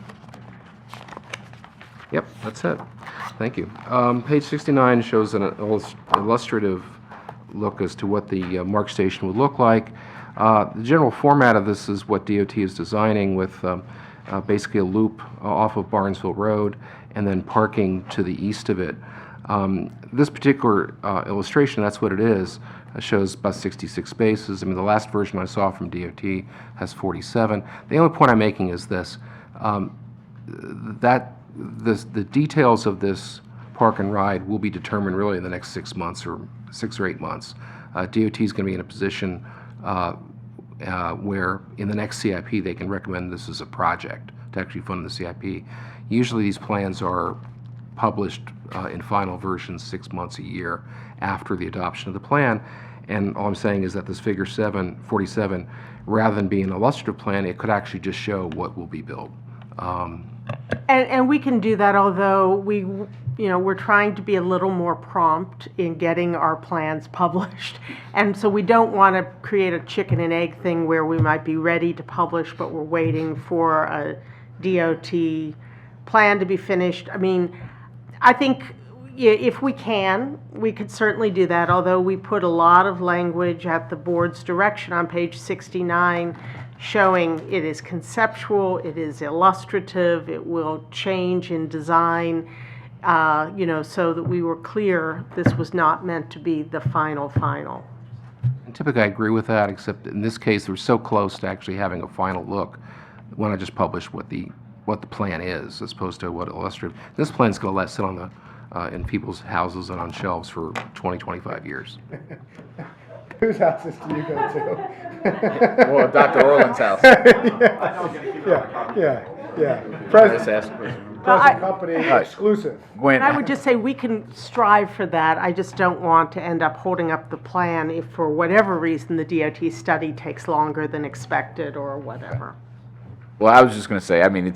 Yep, that's it. Thank you. Page 69 shows an illustrative look as to what the Mark Station would look like. The general format of this is what DOT is designing with basically a loop off of Barnesville Road and then parking to the east of it. This particular illustration, that's what it is. It shows about 66 spaces. I mean, the last version I saw from DOT has 47. The only point I'm making is this, the details of this park and ride will be determined really in the next 6 months or 6 or 8 months. DOT is going to be in a position where in the next CIP they can recommend this as a project to actually fund the CIP. Usually these plans are published in final versions 6 months, a year after the adoption of the plan. And all I'm saying is that this figure 47, rather than being an illustrative plan, it could actually just show what will be built. And we can do that, although we're trying to be a little more prompt in getting our plans published. And so we don't want to create a chicken and egg thing where we might be ready to publish, but we're waiting for a DOT plan to be finished. I mean, I think if we can, we could certainly do that, although we put a lot of language at the board's direction on page 69 showing it is conceptual, it is illustrative, it will change in design, so that we were clear this was not meant to be the final. And typically I agree with that, except in this case we're so close to actually having a final look when I just publish what the plan is, as opposed to what illustrative. This plan's going to let sit on the in people's houses and on shelves for 20, 25 years. Whose houses do you go to? Well, Dr. Orland's house. Yeah. Present company exclusive. Gwen, I would just say we can strive for that. I just don't want to end up holding up the plan if for whatever reason the DOT study takes longer than expected or whatever. Well, I was just going to say, I mean,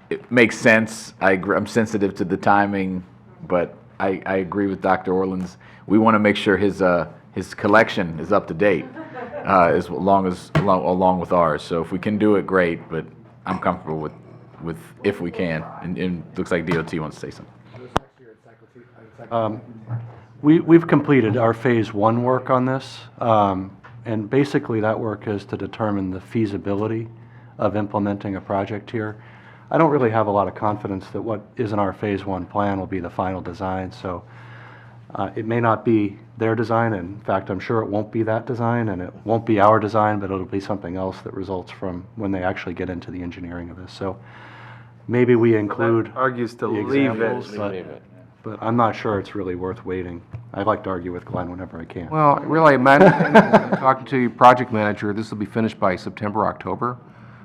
it makes sense. I'm sensitive to the timing, but I agree with Dr. Orland's. We want to make sure his collection is up to date, along with ours. So if we can do it, great. But I'm comfortable with if we can. And it looks like DOT wants to say something. We've completed our phase 1 work on this, and basically that work is to determine the feasibility of implementing a project here. I don't really have a lot of confidence that what is in our phase 1 plan will be the final design, so it may not be their design. In fact, I'm sure it won't be that design, and it won't be our design, but it'll be something else that results from when they actually get into the engineering of this. So maybe we include That argues to the leave examples, it. but I'm not sure it's really worth waiting. I'd like to argue with Glenn whenever I can. Well, really, talking to your project manager, this will be finished by September, October.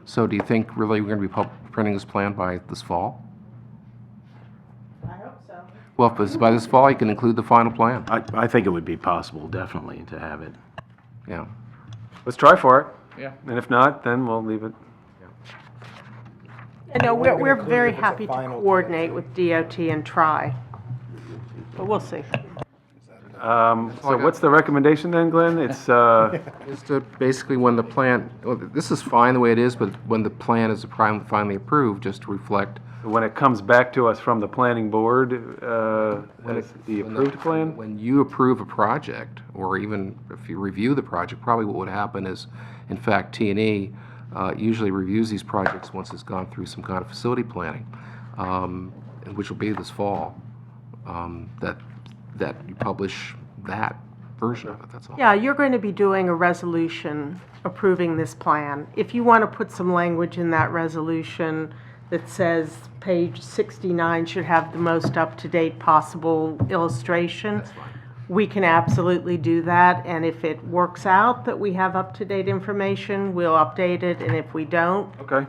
So do you think really we're going to be printing this plan by this fall? I hope so. Well, if it's by this fall, you can include the final plan. I think it would be possible, definitely, to have it. Yeah. Let's try for it. Yeah. And if not, then we'll leave it. No, We're gonna we're include very if it's a happy to final coordinate with DOT and try, but we'll see. So what's the recommendation then, Glenn? It's, Just to basically when the plan, well, this is fine the way it is, but when the plan is finally approved, just to reflect. when it comes back to us from the planning board, as the approved plan? When you approve a project, or even if you review the project, probably what would happen is, in fact, T&E usually reviews these projects once it's gone through some kind of facility planning, which will be this fall, that you publish that version of it, that's all. Yeah, you're going to be doing a resolution approving this plan. If you want to put some language in that resolution that says page 69 should have the most up-to-date possible illustration, we can absolutely do that. And if it works out that we have up-to-date information, we'll update it. And if we don't, Okay,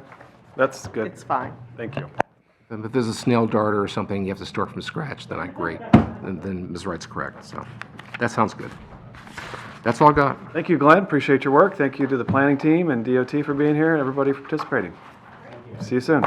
that's good. it's fine. Thank you. And if there's a snail darter or something, you have to start from scratch, then great. Then Ms. Wright's correct, so that sounds good. That's all I got. Thank you, Glenn. Appreciate your work. Thank you to the planning team and DOT for being here and everybody for participating. See you soon.